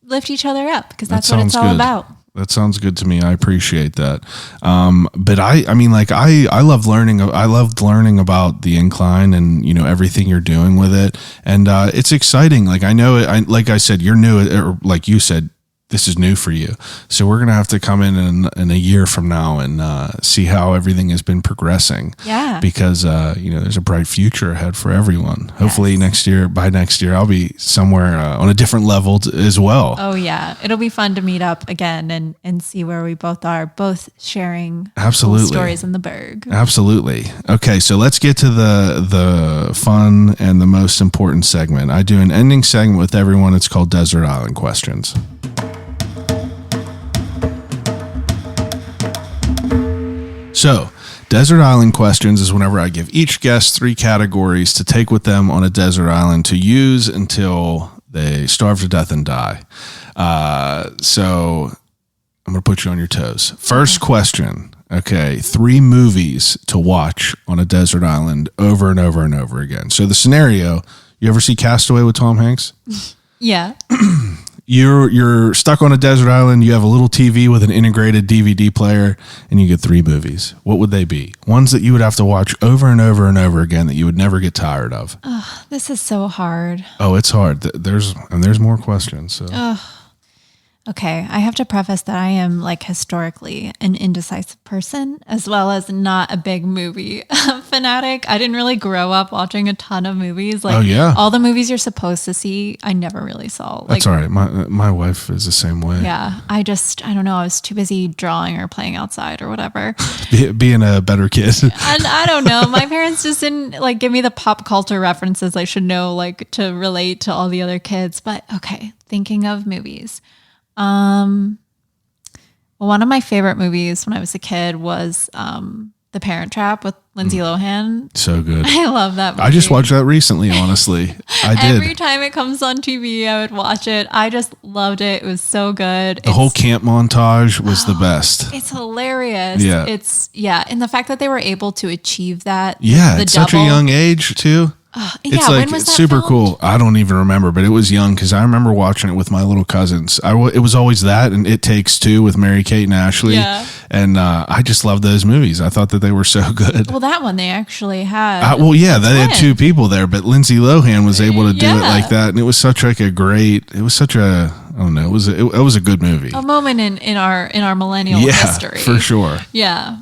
lift each other up, because that's what it's all about. That sounds good to me. I appreciate that. But I loved learning about the Incline and, everything you're doing with it. And, it's exciting. Like I know it, like I said, you're new, or like you said, this is new for you. So we're going to have to come in a year from now and see how everything has been progressing. Yeah. Because, there's a bright future ahead for everyone. Hopefully by next year, I'll be somewhere on a different level as well. Oh, yeah. It'll be fun to meet up again and see where we both are, both sharing absolutely cool stories in the Berg. Absolutely. Okay, so let's get to the fun and the most important segment. I do an ending segment with everyone. It's called Desert Island Questions. So, Desert Island Questions is whenever I give each guest 3 categories to take with them on a desert island to use until they starve to death and die. So, I'm going to put you on your toes. First question. Okay, 3 movies to watch on a desert island over and over and over again. So, the scenario, you ever see Castaway with Tom Hanks? Yeah. You're stuck on a desert island. You have a little TV with an integrated DVD player, and you get 3 movies. What would they be? Ones that you would have to watch over and over and over again that you would never get tired of. This is so hard. Oh, it's hard. There's more questions. So. Okay, I have to preface that I am like historically an indecisive person as well as not a big movie fanatic. I didn't really grow up watching a ton of movies. Like Oh, yeah. all the movies you're supposed to see, I never really saw. Like, That's all right. My wife is the same way. yeah, I don't know. I was too busy drawing or playing outside or whatever. Being a better kid. And I don't know. My parents just didn't like give me the pop culture references I should know, like to relate to all the other kids. But okay, thinking of movies. Well, one of my favorite movies when I was a kid was The Parent Trap with Lindsay Lohan. So good. I love that movie. I just watched that recently, honestly. I did. Every time it comes on TV, I would watch it. I just loved it. It was so good. The whole camp montage was the best. It's hilarious. Yeah. And the fact that they were able to achieve that. Yeah, the at such a double- young age, too. It's like when was that super filmed? cool. I don't even remember, but it was young because I remember watching it with my little cousins. It was always that and It Takes Two with Mary Kate and Ashley. Yeah. And I just loved those movies. I thought that they were so good. Well, that one they actually had. They had two people there, but Lindsay Lohan was able to do it Yeah. like that, and it was such like it was a good movie. A moment in our millennial history. for sure. Yeah.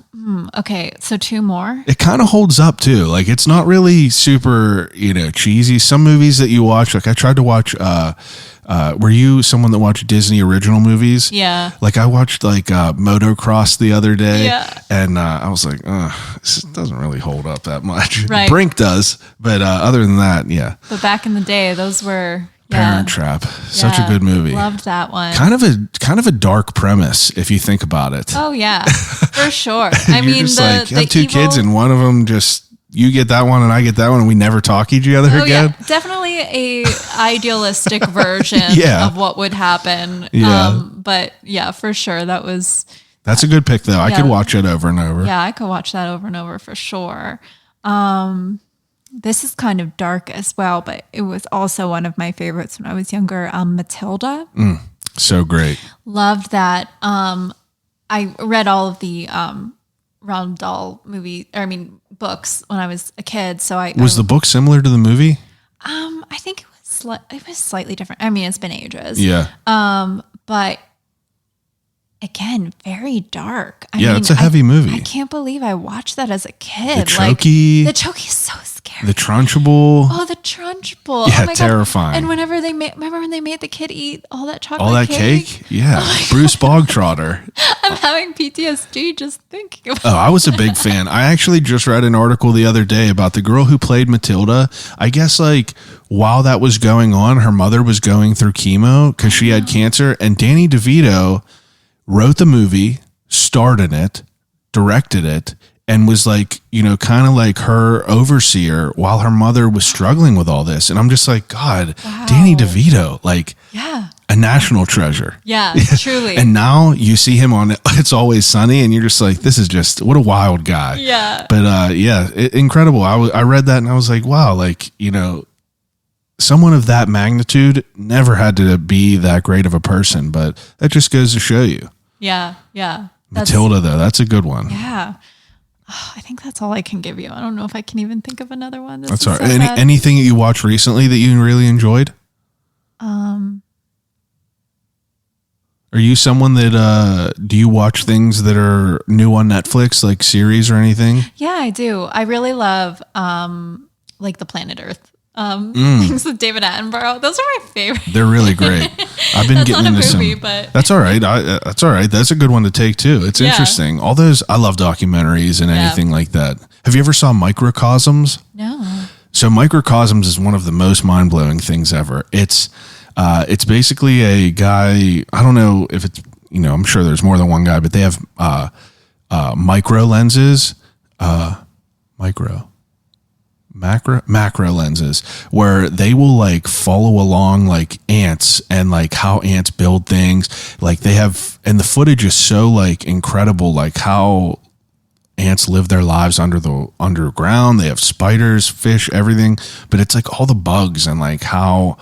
Okay. So two more. It kind of holds up too. Like it's not really super, cheesy. Some movies that you watch, like I tried to watch. Were you someone that watched Disney original movies? Yeah. Like I watched Motocross the other day. Yeah. And I was like, this doesn't really hold up that much. Right. Brink does, but other than that, yeah. But back in the day, those were Parent Trap, such a Yeah. good movie. Loved that one. Kind of a dark premise if you think about it. Oh yeah, for sure. I You're mean, just the you have two evil, kids and one of them just you get that one and I get that one and we never talk each other Oh again. yeah, definitely a idealistic version Yeah. of what would happen. Yeah. But yeah, for sure, that's a good pick though. I Yeah. could watch it over and over. yeah, I could watch that over and over for sure. This is kind of dark as well, but it was also one of my favorites when I was younger. Matilda. So great. Loved that. I read all of the Roald Dahl books when I was a kid. So Was the book similar to the movie? I think it was slightly different. I mean, it's been ages. Yeah. But again, very dark. It's a heavy movie. I can't believe I watched that as a kid. The Chokey. The Chokey is so scary. The Trunchbull. Oh, the Trunchbull. Yeah, oh my terrifying. God. And whenever remember when they made the kid eat all that chocolate All that cake? Yeah. Bruce Bogtrotter. I'm having PTSD just thinking about Oh, I was a big fan. I actually just read an article the other day about the girl who played Matilda. I guess while that was going on, her mother was going through chemo because she had cancer, and Danny DeVito wrote the movie, starred in it, directed it, and was kind of like her overseer while her mother was struggling with all this. And I'm just like, God, Wow. Danny DeVito, Yeah. a national treasure. Yeah, truly. And now you see him on It's Always Sunny, and you're just like, this is just, what a wild guy. Yeah. But incredible. I read that and I was like, wow, someone of that magnitude never had to be that great of a person, but that just goes to show you. Yeah. Yeah. Matilda, though, that's a good one. Yeah. Oh, I think that's all I can give you. I don't know if I can even think of another one. That's all right. Anything that you watched recently that you really enjoyed? Are you someone that do you watch things that are new on Netflix, like series or anything? Yeah, I do. I really love the Planet Earth things with David Attenborough. Those are my favorite. They're really great. I've been That's getting not a into movie, some. but That's all right. That's all right. That's a good one to take too. It's Yeah. interesting. All those, I love documentaries and anything like that. Have you ever saw Microcosms? No. So Microcosms is one of the most mind blowing things ever. It's basically a guy. I don't know if it's I'm sure there's more than one guy, but they have micro lenses, macro lenses where they will follow along ants and how ants build things. They have, and the footage is so incredible, how ants live their lives underground. They have spiders, fish, everything, but it's all the bugs and how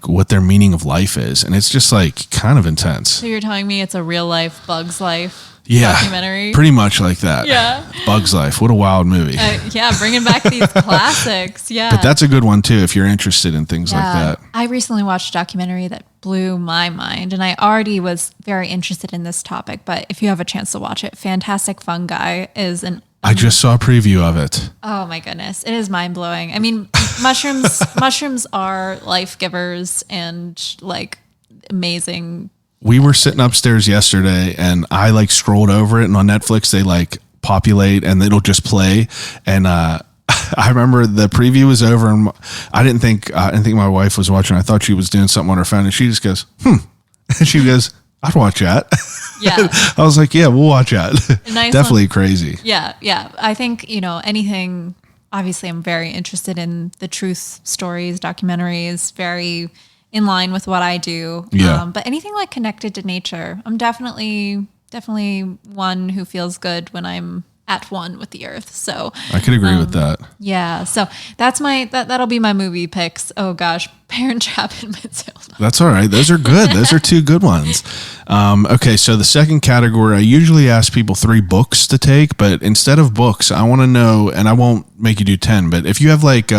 what their meaning of life is, and it's just kind of intense. So you're telling me it's a real life bug's life? documentary. Pretty much like that. Yeah. Bug's Life. What a wild movie. Yeah, bringing back these classics. Yeah. But that's a good one too if you're interested in things like that. I recently watched a documentary that blew my mind, and I already was very interested in this topic, but if you have a chance to watch it, Fantastic Fungi is an I just saw a preview of it. oh my goodness, it is mind blowing. I mean, mushrooms are life givers and like amazing. We were sitting upstairs yesterday and I like scrolled over it, and on Netflix they like populate and it'll just play. And I remember the preview was over and I didn't think my wife was watching. I thought she was doing something on her phone, and she just goes, and she goes, I'd watch that. Yeah. I was like, yeah, we'll watch that. Nice Definitely one. crazy. Yeah. I think, anything, obviously I'm very interested in the truth stories, documentaries, very in line with what I do. Yeah. But anything like connected to nature, I'm definitely one who feels good when I'm at one with the earth. So I could agree with that. yeah. So that's that'll be my movie picks. Oh gosh. Parent Trap in Midfield. That's all right. Those are good. Those are two good ones. Okay, so the second category, I usually ask people 3 books to take, but instead of books, I want to know, and I won't make you do 10, but if you have like,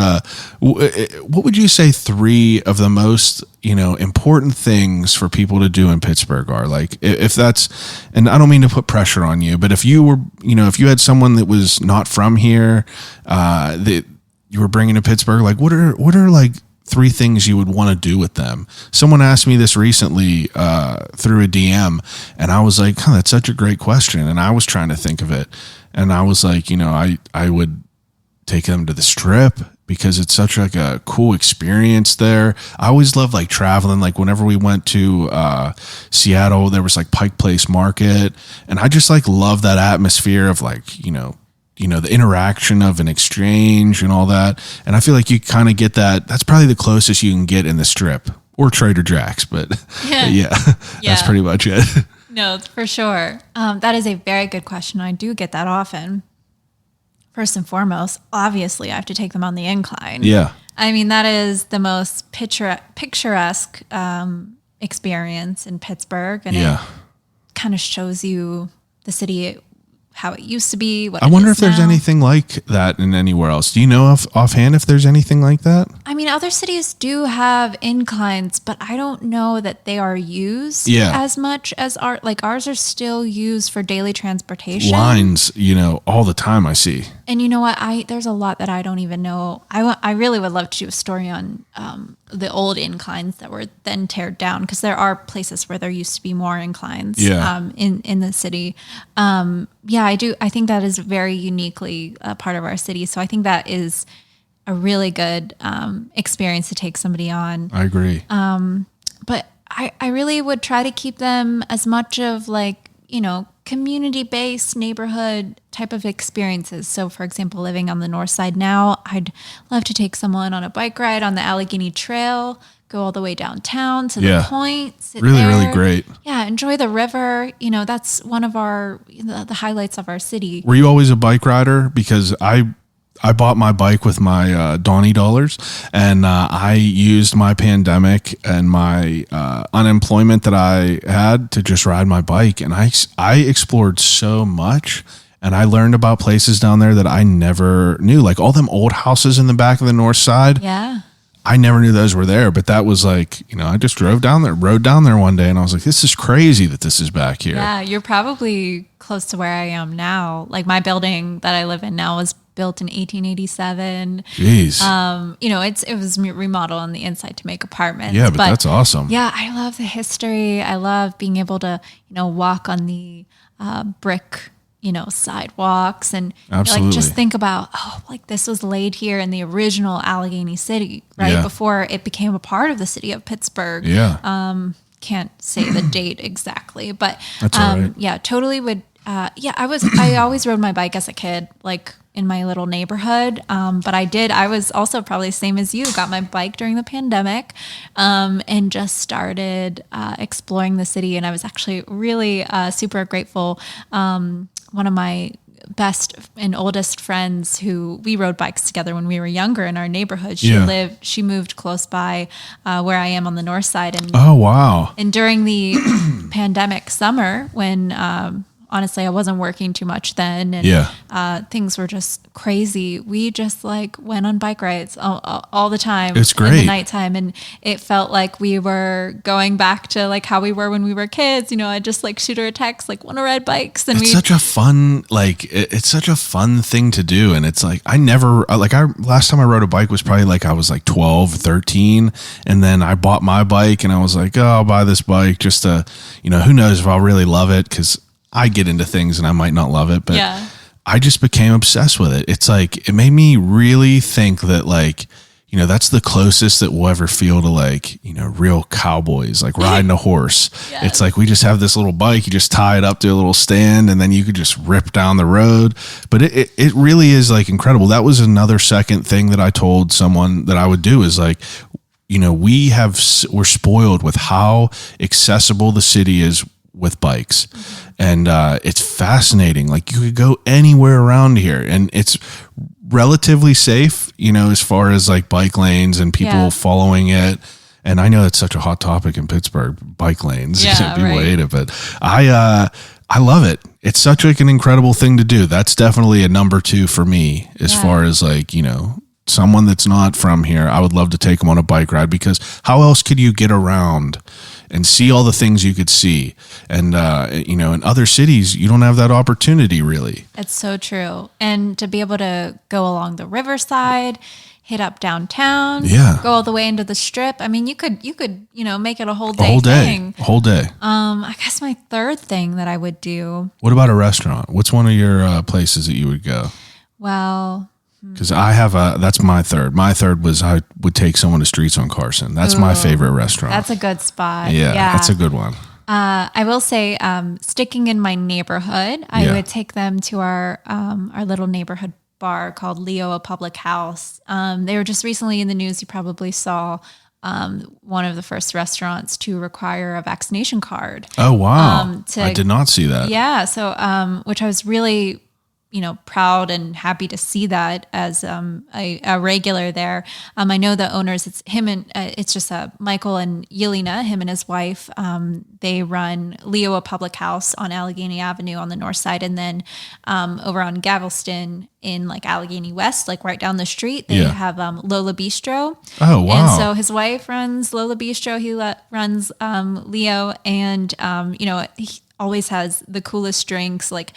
what would you say 3 of the most, important things for people to do in Pittsburgh are? Like, if that's, and I don't mean to put pressure on you, but if you were, if you had someone that was not from here, that you were bringing to Pittsburgh, like what are like 3 things you would want to do with them? Someone asked me this recently through a DM, and I was like, that's such a great question. And I was trying to think of it. And I was like, I would take them to the Strip because it's such like a cool experience there. I always love like traveling. Like whenever we went to Seattle, there was like Pike Place Market. And I just like love that atmosphere of like, the interaction of an exchange and all that. And I feel like you kind of get that. That's probably the closest you can get in the Strip or Trader Jack's, but yeah, that's pretty much it. No, for sure. That is a very good question. I do get that often. First and foremost, obviously I have to take them on the Incline. Yeah. I mean, that is the most picturesque experience in Pittsburgh. And it kind of shows you the city, how it used to be. What I wonder if there's now. anything like that in anywhere else. Do you know offhand if there's anything like that? I mean, other cities do have inclines, but I don't know that they are used as much as ours are still used for daily transportation. Lines, all the time I see. And you know what? There's a lot that I don't even know. I really would love to do a story on the old inclines that were then teared down, because there are places where there used to be more inclines in the city. I do. I think that is very uniquely a part of our city. So I think that is a really good experience to take somebody on. I agree. But I really would try to keep them as much of like, community-based neighborhood type of experiences. So for example, living on the north side now, I'd love to take someone on a bike ride on the Allegheny Trail, go all the way downtown to the point, sit really, there. really great. Yeah, enjoy the river. That's one of the highlights of our city. Were you always a bike rider? Because I bought my bike with my Donnie dollars, and I used my pandemic and my unemployment that I had to just ride my bike. And I explored so much, and I learned about places down there that I never knew, like all them old houses in the back of the north side. Yeah. I never knew those were there, but that was like, I just rode down there one day, and I was like, this is crazy that this is back here. Yeah, you're probably close to where I am now. Like my building that I live in now was built in 1887. Jeez. It was remodeled on the inside to make apartments. Yeah, but that's awesome. Yeah, I love the history. I love being able to, walk on the brick, sidewalks, and just think about, this was laid here in the original Allegheny City, right? Yeah. Before it became a part of the city of Pittsburgh. Yeah. Can't say the date exactly, but that's all right. Yeah, totally would. I always rode my bike as a kid, like in my little neighborhood. But I was also probably the same as you, got my bike during the pandemic, and just started exploring the city. And I was actually really super grateful. One of my best and oldest friends, who we rode bikes together when we were younger in our neighborhood. She moved close by where I am on the north side. And oh, wow. And during the pandemic summer, when honestly, I wasn't working too much then. And things were just crazy. We just like went on bike rides all the time. It's great. In the nighttime. And it felt like we were going back to like how we were when we were kids. I'd just like shoot her a text, like, want to ride bikes. And it's such a fun, like, it's such a fun thing to do. And it's like, last time I rode a bike was probably like I was like 12, 13. And then I bought my bike and I was like, oh, I'll buy this bike just to, who knows if I'll really love it, because I get into things and I might not love it, but I just became obsessed with it. It's like, it made me really think that like, that's the closest that we'll ever feel to like, real cowboys, like riding a horse. It's like, we just have this little bike, you just tie it up to a little stand and then you could just rip down the road. But it really is like incredible. That was another second thing that I told someone that I would do is like, we're spoiled with how accessible the city is with bikes. And it's fascinating. Like, you could go anywhere around here and it's relatively safe, as far as like bike lanes and people following it. And I know it's such a hot topic in Pittsburgh, bike lanes. People hate it, but I love it. It's such like an incredible thing to do. That's definitely a number 2 for me as far as like, someone that's not from here. I would love to take them on a bike ride, because how else could you get around and see all the things you could see? And, in other cities, you don't have that opportunity really. It's so true. And to be able to go along the riverside, hit up downtown, go all the way into the Strip. I mean, you could, make it a whole day thing. A whole day. I guess my third thing that I would do. What about a restaurant? What's one of your places that you would go? Well, because that's my third. My third was I would take someone to Streets on Carson. That's my favorite restaurant. That's a good spot. Yeah, that's a good one. I will say, sticking in my neighborhood, I would take them to our little neighborhood bar called Leo, a Public House. They were just recently in the news. You probably saw one of the first restaurants to require a vaccination card. Oh, wow. I did not see that. Yeah. So, which I was really, proud and happy to see that as a regular there. I know the owners, it's him and it's just Michael and Yelena, him and his wife. They run Leo, a Public House on Allegheny Avenue on the north side. And then over on Galveston in like Allegheny West, like right down the street, they have Lola Bistro. Oh, wow. And so his wife runs Lola Bistro. He runs Leo. And, he always has the coolest drinks, like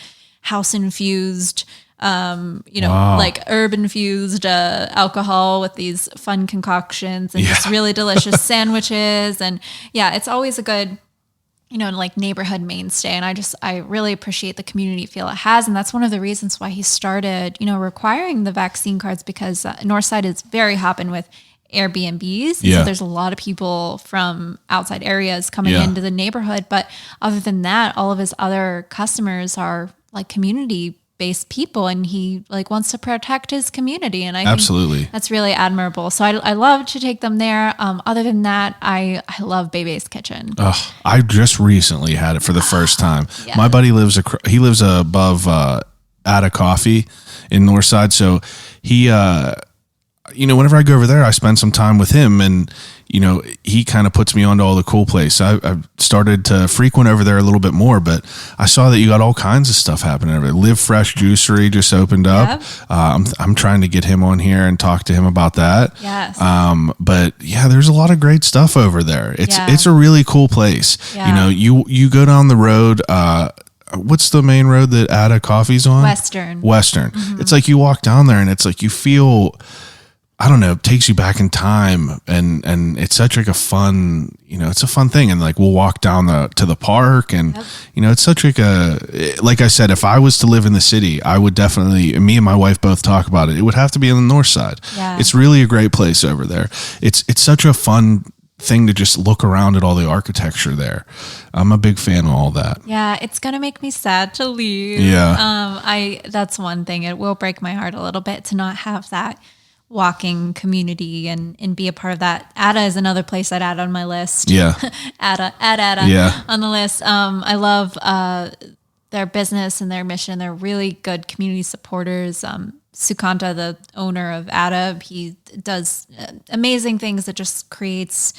house infused, like herb infused alcohol with these fun concoctions and just really delicious sandwiches. And it's always a good, like neighborhood mainstay. And I really appreciate the community feel it has. And that's one of the reasons why he started, requiring the vaccine cards, because Northside is very hopping with Airbnbs. So there's a lot of people from outside areas coming into the neighborhood. But other than that, all of his other customers are like community-based people, and he like wants to protect his community. And I think that's really admirable. So I love to take them there. Other than that, I love Bebe's Kitchen. I just recently had it for the first time. My buddy lives above Ada Coffee in Northside, so he whenever I go over there, I spend some time with him, and he kind of puts me onto all the cool places. I've started to frequent over there a little bit more, but I saw that you got all kinds of stuff happening over there. Live Fresh Juicery just opened up. I'm trying to get him on here and talk to him about that. Yes. But there's a lot of great stuff over there. It's a really cool place. You go down the road, what's the main road that Ada Coffee's on? Western. Mm-hmm. It's like you walk down there and it's like you feel, I don't know, it takes you back in time, and it's such like a fun, it's a fun thing. And like, we'll walk down to the park, and, it's such like like I said, if I was to live in the city, I would definitely, me and my wife both talk about it. It would have to be on the north side. Yeah. It's really a great place over there. It's such a fun thing to just look around at all the architecture there. I'm a big fan of all that. Yeah, it's gonna make me sad to leave. Yeah. That's one thing. It will break my heart a little bit to not have that walking community and be a part of that. Ada is another place I'd add on my list. Yeah. Ada on the list. I love their business and their mission. They're really good community supporters. Sukanta, the owner of Ada, he does amazing things that just creates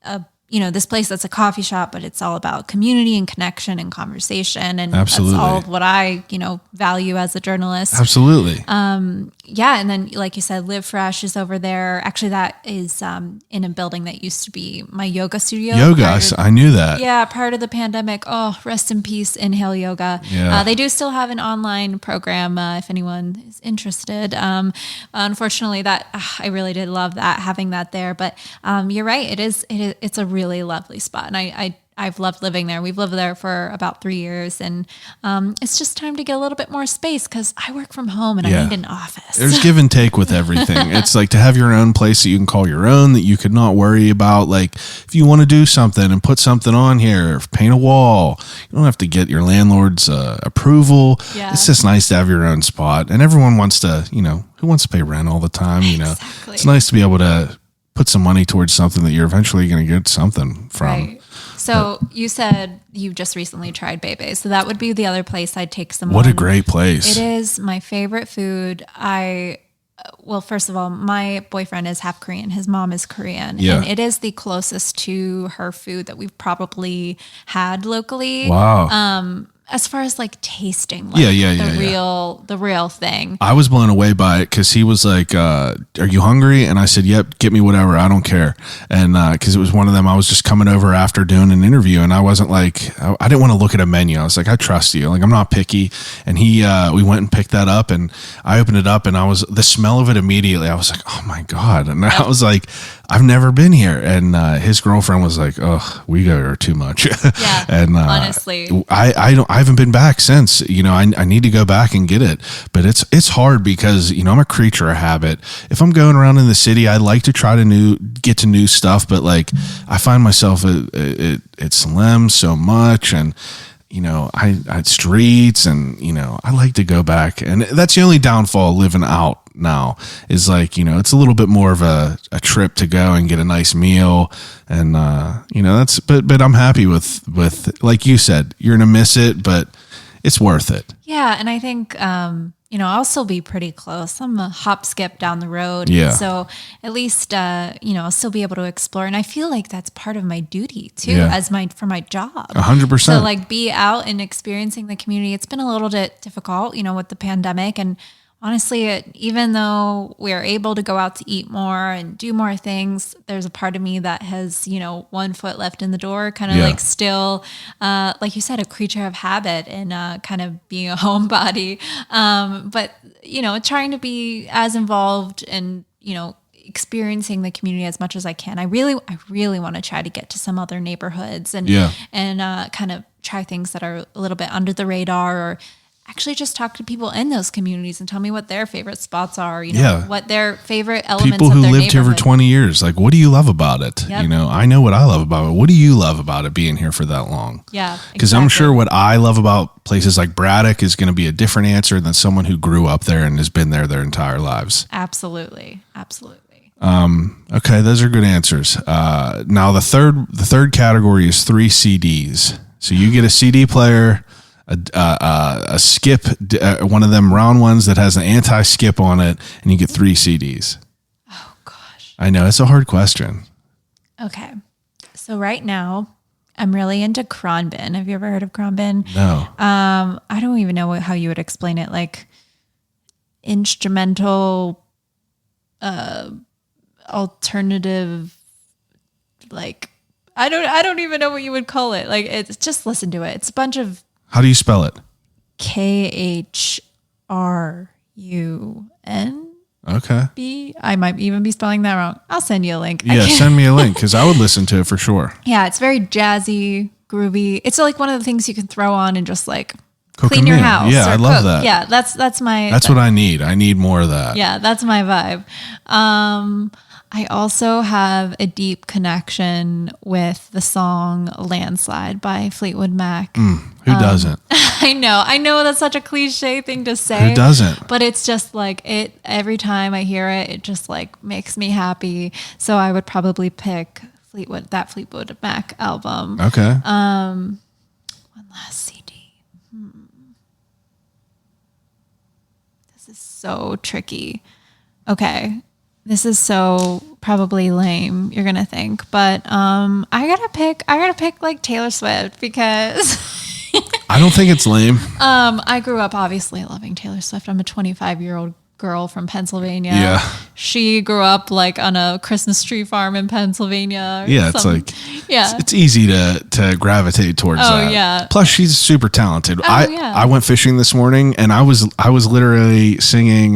a this place that's a coffee shop, but it's all about community and connection and conversation. And Absolutely. that's all of what I, value as a journalist. Absolutely. Yeah. And then, like you said, Live Fresh is over there. Actually, that is in a building that used to be my yoga studio. Yoga, I knew that. Yeah, prior to the pandemic. Oh, rest in peace, Inhale Yoga. Yeah. They do still have an online program if anyone is interested. Unfortunately, that I really did love that, having that there. But you're right, it's a really lovely spot, and I've loved living there. We've lived there for about 3 years, and it's just time to get a little bit more space because I work from home and I need an office. There's give and take with everything. It's like to have your own place that you can call your own, that you could not worry about. Like if you want to do something and put something on here, paint a wall, you don't have to get your landlord's approval. Yeah. It's just nice to have your own spot. And everyone wants to, who wants to pay rent all the time? Exactly. It's nice to be able to put some money towards something that you're eventually going to get something from. Right. So you said you just recently tried Bebe. So that would be the other place I'd take someone. What a great place. It is my favorite food. Well, first of all, my boyfriend is half Korean. His mom is Korean. Yeah. And it is the closest to her food that we've probably had locally. Wow. As far as like tasting, the real thing. I was blown away by it because he was like, "Are you hungry?" And I said, "Yep, get me whatever. I don't care." And because it was one of them, I was just coming over after doing an interview, and I wasn't like, I didn't want to look at a menu. I was like, I trust you. Like I'm not picky. And we went and picked that up, and I opened it up, and the smell of it immediately. I was like, oh my god! And I was like, I've never been here. And his girlfriend was like, oh, we go here too much. Yeah. And honestly, I haven't been back since. I need to go back and get it, but it's hard because I'm a creature of habit. If I'm going around in the city, I like to try to get to new stuff, but like I find myself it slims so much, and I had streets, and I like to go back, and that's the only downfall of living out now is like it's a little bit more of a trip to go and get a nice meal, and that's but I'm happy with like you said, you're gonna miss it, but it's worth it. Yeah, and I think I'll still be pretty close. I'm a hop skip down the road. Yeah. So at least I'll still be able to explore, and I feel like that's part of my duty too, Yeah. for my job. 100%. So like be out and experiencing the community. It's been a little bit difficult, with the pandemic, and honestly, even though we're able to go out to eat more and do more things, there's a part of me that has, 1 foot left in the door, kind of like still, like you said, a creature of habit and kind of being a homebody. But, trying to be as involved and, experiencing the community as much as I can. I really want to try to get to some other neighborhoods and kind of try things that are a little bit under the radar, or actually just talk to people in those communities and tell me what their favorite spots are, what their favorite elements people of who their lived here for 20 years. Like, what do you love about it? Yep. I know what I love about it. What do you love about it being here for that long? Yeah, Because I'm sure what I love about places like Braddock is going to be a different answer than someone who grew up there and has been there their entire lives. Absolutely. Okay, those are good answers. Now the third category is 3 CDs. So you get a CD player, a skip, one of them round ones that has an anti-skip on it, and you get 3 CDs. Oh gosh. I know, it's a hard question. Okay. So right now I'm really into Cronbin. Have you ever heard of Cronbin? No. I don't even know how you would explain it. Like instrumental, alternative, like I don't even know what you would call it. Like it's just listen to it. It's a bunch of. How do you spell it? KHRUN. Okay. I might even be spelling that wrong. I'll send you a link. Yeah, send me a link because I would listen to it for sure. Yeah, it's very jazzy, groovy. It's like one of the things you can throw on and just like Cook clean a your meal. house. Yeah, or I love cook. that. Yeah, that's what I need. I need more of that. Yeah, that's my vibe. I also have a deep connection with the song Landslide by Fleetwood Mac. Who doesn't? I know that's such a cliche thing to say. Who doesn't? But it's just like every time I hear it, it just like makes me happy. So I would probably pick that Fleetwood Mac album. Okay. One last CD. This is so tricky. Okay. this is so probably lame, you're gonna think, but I gotta pick like Taylor Swift because I don't think it's lame. I grew up obviously loving Taylor Swift. I'm a 25-year-old girl from Pennsylvania. Yeah. She grew up like on a Christmas tree farm in Pennsylvania. Yeah, it's like it's easy to gravitate towards that. Yeah. Plus, she's super talented. Yeah. I went fishing this morning, and I was literally singing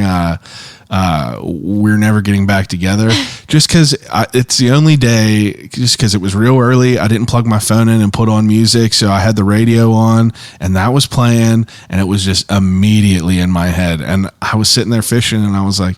"We're Never Getting Back Together" just because it's the only day. Just because it was real early, I didn't plug my phone in and put on music, so I had the radio on, and that was playing, and it was just immediately in my head. And I was sitting there fishing, and I was like,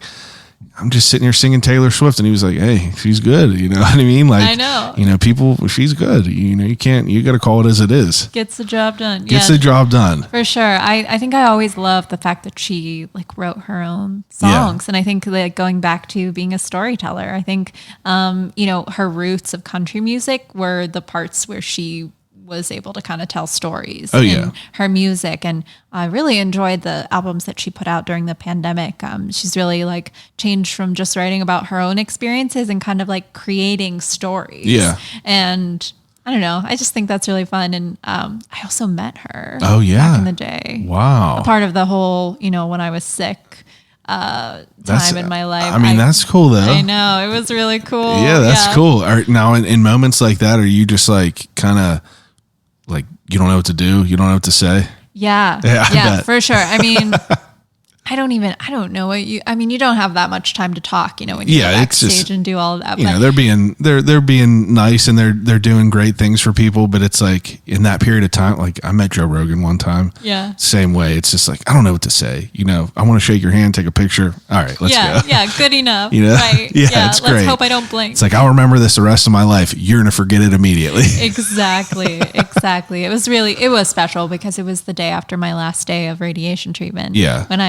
I'm just sitting here singing Taylor Swift. And he was like, hey, she's good. You know what I mean? Like, I know. You know, people, she's good. You know, you got to call it as it is. Gets the job done. Gets the job done. For sure. I think I always loved the fact that she like wrote her own songs. And I think like going back to being a storyteller, I think, you know, her roots of country music were the parts where she was able to kind of tell stories in her music. And I really enjoyed the albums that she put out during the pandemic. She's really like changed from just writing about her own experiences and kind of like creating stories. Yeah. And I don't know. I just think that's really fun. And I also met her back in the day. Wow. A part of the whole, you know, when I was sick time in my life. I mean, that's cool though. I know. It was really cool. Yeah, that's cool. Now in moments like that, are you just like kind of like you don't know what to do? You don't know what to say? Yeah, for sure. I mean, I don't know what you don't have that much time to talk, you know, when you go backstage and do all of that. You know, they're being nice and they're doing great things for people, but it's like in that period of time, like I met Joe Rogan one time. Yeah. Same way. It's just like, I don't know what to say. You know, I want to shake your hand, take a picture. All right, let's go. Yeah, good enough. You know? Right. Yeah, it's great. Let's hope I don't blink. It's like, I'll remember this the rest of my life. You're going to forget it immediately. Exactly. It was special because it was the day after my last day of radiation treatment. Yeah. When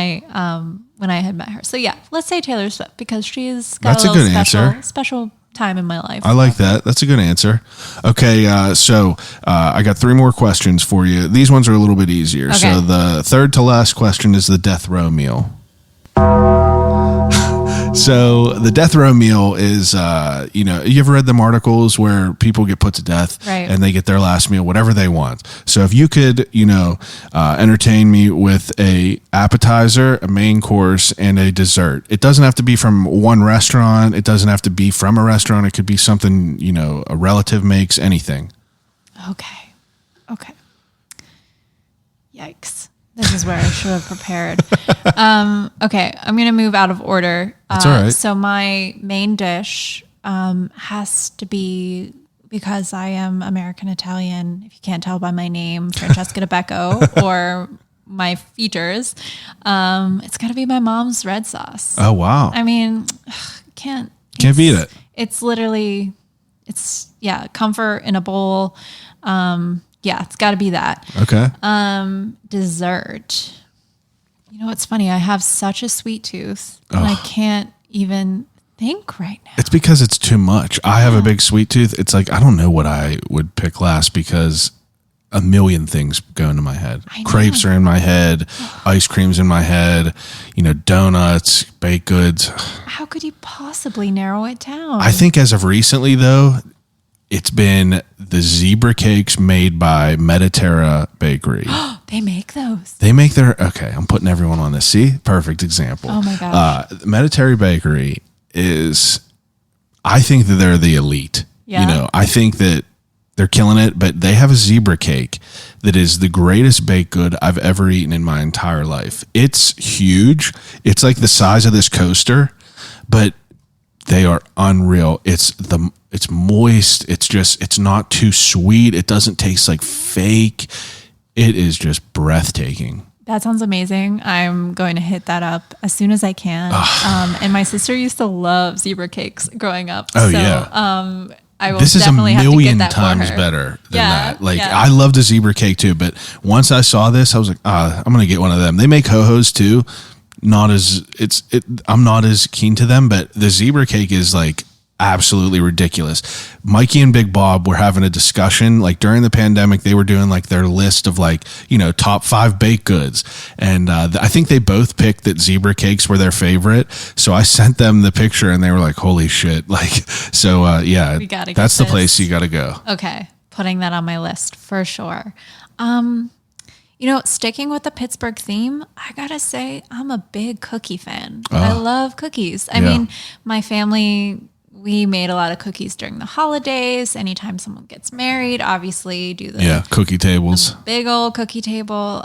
I had met her. So yeah, let's say Taylor Swift because she's got a good special time in my life. I like that. That's a good answer. Okay, so I got 3 more questions for you. These ones are a little bit easier. Okay. So the third to last question is the death row meal. So the death row meal is, you know, you ever read them articles where people get put to death and they get their last meal, whatever they want. So if you could, you know, entertain me with a appetizer, a main course, and a dessert. It doesn't have to be from one restaurant. It doesn't have to be from a restaurant. It could be something, you know, a relative makes, anything. Okay. Yikes. This is where I should have prepared. Okay, I'm going to move out of order. That's all right. So my main dish has to be, because I am American-Italian, if you can't tell by my name, Francesca Dabecco, or my features, it's got to be my mom's red sauce. Oh, wow. I mean, can't beat it. It's literally, comfort in a bowl. Yeah, it's got to be that. Okay. Dessert. You know what's funny? I have such a sweet tooth, and I can't even think right now. It's because it's too much. I have a big sweet tooth. It's like I don't know what I would pick last because a million things go into my head. Crepes are in my head. Ice cream's in my head. You know, donuts, baked goods. How could you possibly narrow it down? I think as of recently, though, it's been the zebra cakes made by Mediterra Bakery. They make those. They make okay, I'm putting everyone on this. See? Perfect example. Oh my gosh. Mediterra Bakery I think that they're the elite. Yeah. You know, I think that they're killing it, but they have a zebra cake that is the greatest baked good I've ever eaten in my entire life. It's huge. It's like the size of this coaster, but they are unreal. It's moist. It's not too sweet. It doesn't taste like fake. It is just breathtaking. That sounds amazing. I'm going to hit that up as soon as I can. And my sister used to love zebra cakes growing up. Oh, so, yeah. I will this is definitely a million have to get that times for her. better than that. Like I loved a zebra cake too, but once I saw this, I was like, I'm going to get one of them. They make ho-hos too. I'm not as keen to them, but the zebra cake is like absolutely ridiculous. Mikey and Big Bob were having a discussion, like during the pandemic, they were doing like their list of like, top 5 baked goods. And I think they both picked that zebra cakes were their favorite. So I sent them the picture and they were like, holy shit. Like, so yeah, that's the place you got to go. Okay. Putting that on my list for sure. Sticking with the Pittsburgh theme, I gotta say, I'm a big cookie fan. I love cookies. I mean, my family, we made a lot of cookies during the holidays. Anytime someone gets married, obviously do the cookie tables, big old cookie table.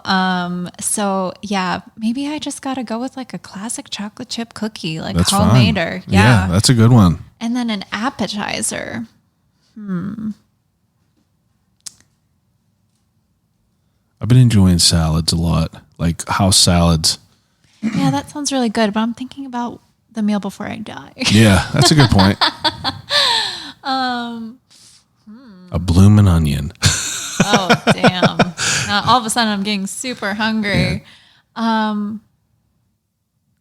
So yeah, maybe I just gotta go with like a classic chocolate chip cookie, like that's homemader. Fine. Yeah, that's a good one. And then an appetizer. I've been enjoying salads a lot, like house salads. Yeah, that sounds really good. But I'm thinking about the meal before I die. Yeah, that's a good point. A bloomin' onion. Oh, damn. Now, all of a sudden, I'm getting super hungry. Yeah.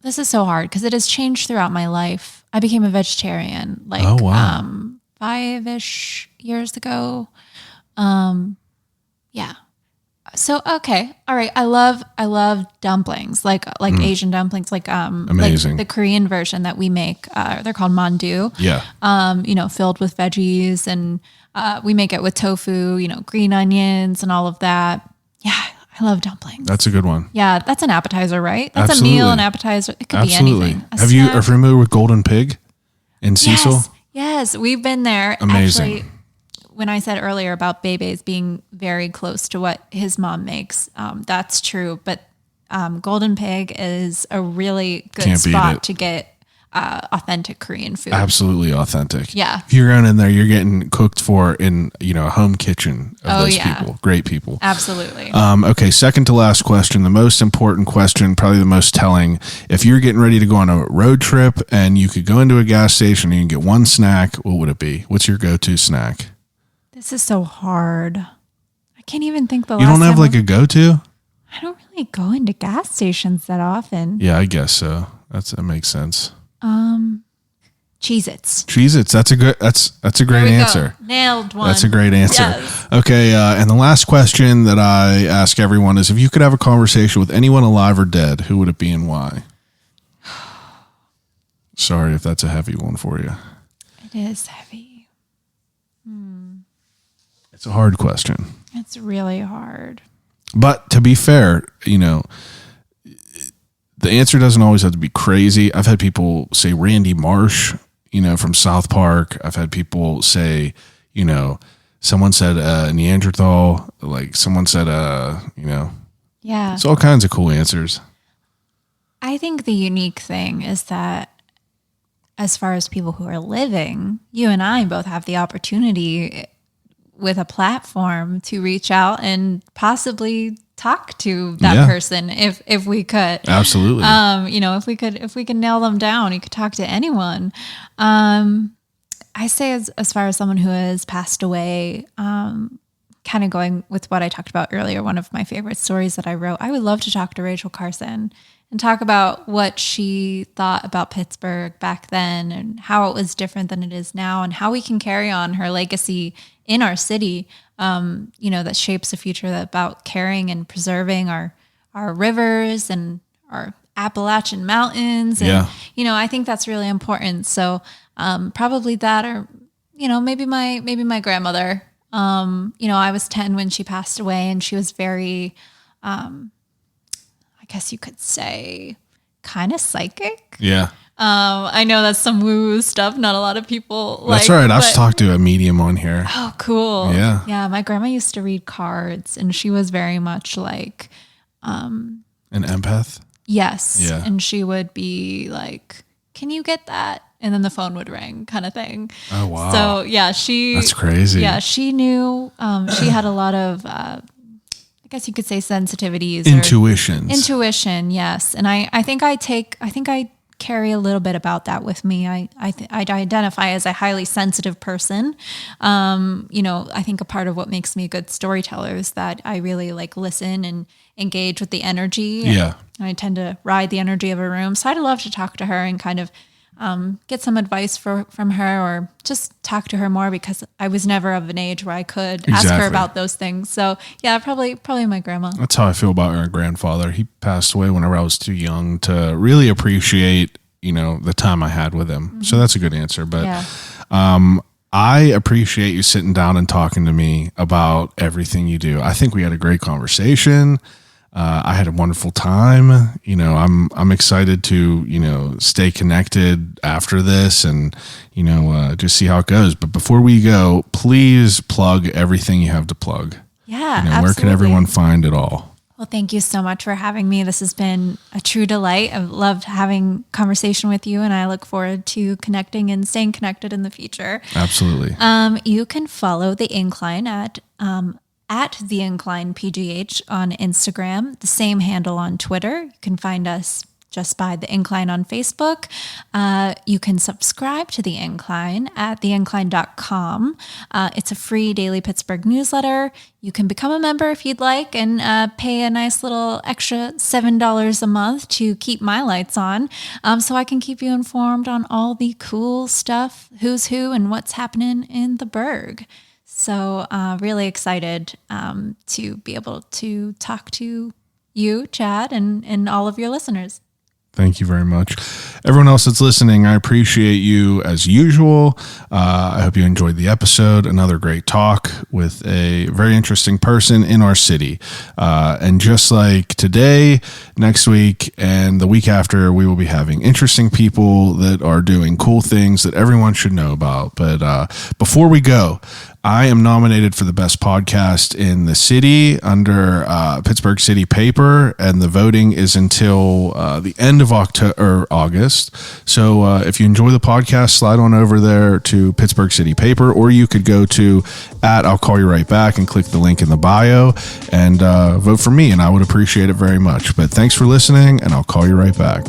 This is so hard because it has changed throughout my life. I became a vegetarian 5-ish years ago. Yeah. So, okay. All right. I love dumplings, like Asian dumplings, amazing. Like the Korean version that we make. They're called mandu. Yeah. Filled with veggies, and we make it with tofu, green onions and all of that. Yeah. I love dumplings. That's a good one. Yeah. That's an appetizer, right? That's Absolutely. a meal, an appetizer. It could be anything. Have you ever familiar with Golden Pig in Cecil? Yes. We've been there. Amazing. Actually, when I said earlier about Bebe's being very close to what his mom makes, that's true. But Golden Pig is a really good spot to get authentic Korean food. Absolutely authentic. Yeah. If you're going in there, you're getting cooked for in, a home kitchen of those people. Great people. Absolutely. Okay. Second to last question, the most important question, probably the most telling. If you're getting ready to go on a road trip and you could go into a gas station and you can get one snack, what would it be? What's your go-to snack? This is so hard. I can't even think the last You don't have time like a go-to? I don't really go into gas stations that often. Yeah, I guess so. That makes sense. Cheez-Its. Cheez-Its. That's a great answer. Go. Nailed one. That's a great answer. Yes. Okay, and the last question that I ask everyone is, if you could have a conversation with anyone alive or dead, who would it be and why? Sorry if that's a heavy one for you. It is heavy. It's a hard question. It's really hard. But to be fair, the answer doesn't always have to be crazy. I've had people say Randy Marsh, from South Park. I've had people say, someone said Neanderthal, like someone said, Yeah. It's all kinds of cool answers. I think the unique thing is that as far as people who are living, you and I both have the opportunity with a platform to reach out and possibly talk to that person if we could. Absolutely. If we could nail them down, you could talk to anyone. I say as far as someone who has passed away, kind of going with what I talked about earlier, one of my favorite stories that I wrote, I would love to talk to Rachel Carson and talk about what she thought about Pittsburgh back then and how it was different than it is now and how we can carry on her legacy in our city, that shapes the future about caring and preserving our rivers and our Appalachian mountains. And, I think that's really important. So probably that, or, maybe my grandmother. I was 10 when she passed away, and she was very, I guess you could say, kind of psychic. Yeah. I know that's some woo-woo stuff. Not a lot of people That's all right. I've talked to a medium on here. Oh, cool. Yeah. Yeah. My grandma used to read cards, and she was very much like an empath. Yes. Yeah. And she would be like, "Can you get that?" And then the phone would ring, kind of thing. Oh wow. So yeah, that's crazy. Yeah, she knew. She had a lot of I guess you could say sensitivities. Intuition, yes. And I think I carry a little bit about that with me. I identify as a highly sensitive person. I think a part of what makes me a good storyteller is that I really like listen and engage with the energy. Yeah. And I tend to ride the energy of a room. So I'd love to talk to her and kind of get some advice from her, or just talk to her more, because I was never of an age where I could ask her about those things. So yeah, probably my grandma. That's how I feel about our grandfather. He passed away whenever I was too young to really appreciate, the time I had with him. Mm-hmm. So that's a good answer. But I appreciate you sitting down and talking to me about everything you do. I think we had a great conversation. I had a wonderful time. I'm excited to, stay connected after this and, just see how it goes. But before we go, please plug everything you have to plug. Yeah, absolutely. Where can everyone find it all? Well, thank you so much for having me. This has been a true delight. I've loved having conversation with you, and I look forward to connecting and staying connected in the future. Absolutely. You can follow The Incline at The Incline PGH on Instagram, the same handle on Twitter. You can find us just by The Incline on Facebook. You can subscribe to The Incline at theincline.com. It's a free daily Pittsburgh newsletter. You can become a member if you'd like, and pay a nice little extra $7 a month to keep my lights on, so I can keep you informed on all the cool stuff, who's who, and what's happening in the Burgh. So really excited to be able to talk to you, Chad, and all of your listeners. Thank you very much. Everyone else that's listening, I appreciate you as usual. I hope you enjoyed the episode. Another great talk with a very interesting person in our city. And just like today, next week, and the week after, we will be having interesting people that are doing cool things that everyone should know about. But before we go, I am nominated for the best podcast in the city under Pittsburgh City Paper, and the voting is until the end of August. So if you enjoy the podcast, slide on over there to Pittsburgh City Paper, or you could go to I'll Call You Right Back and click the link in the bio and vote for me, and I would appreciate it very much. But thanks for listening, and I'll call you right back.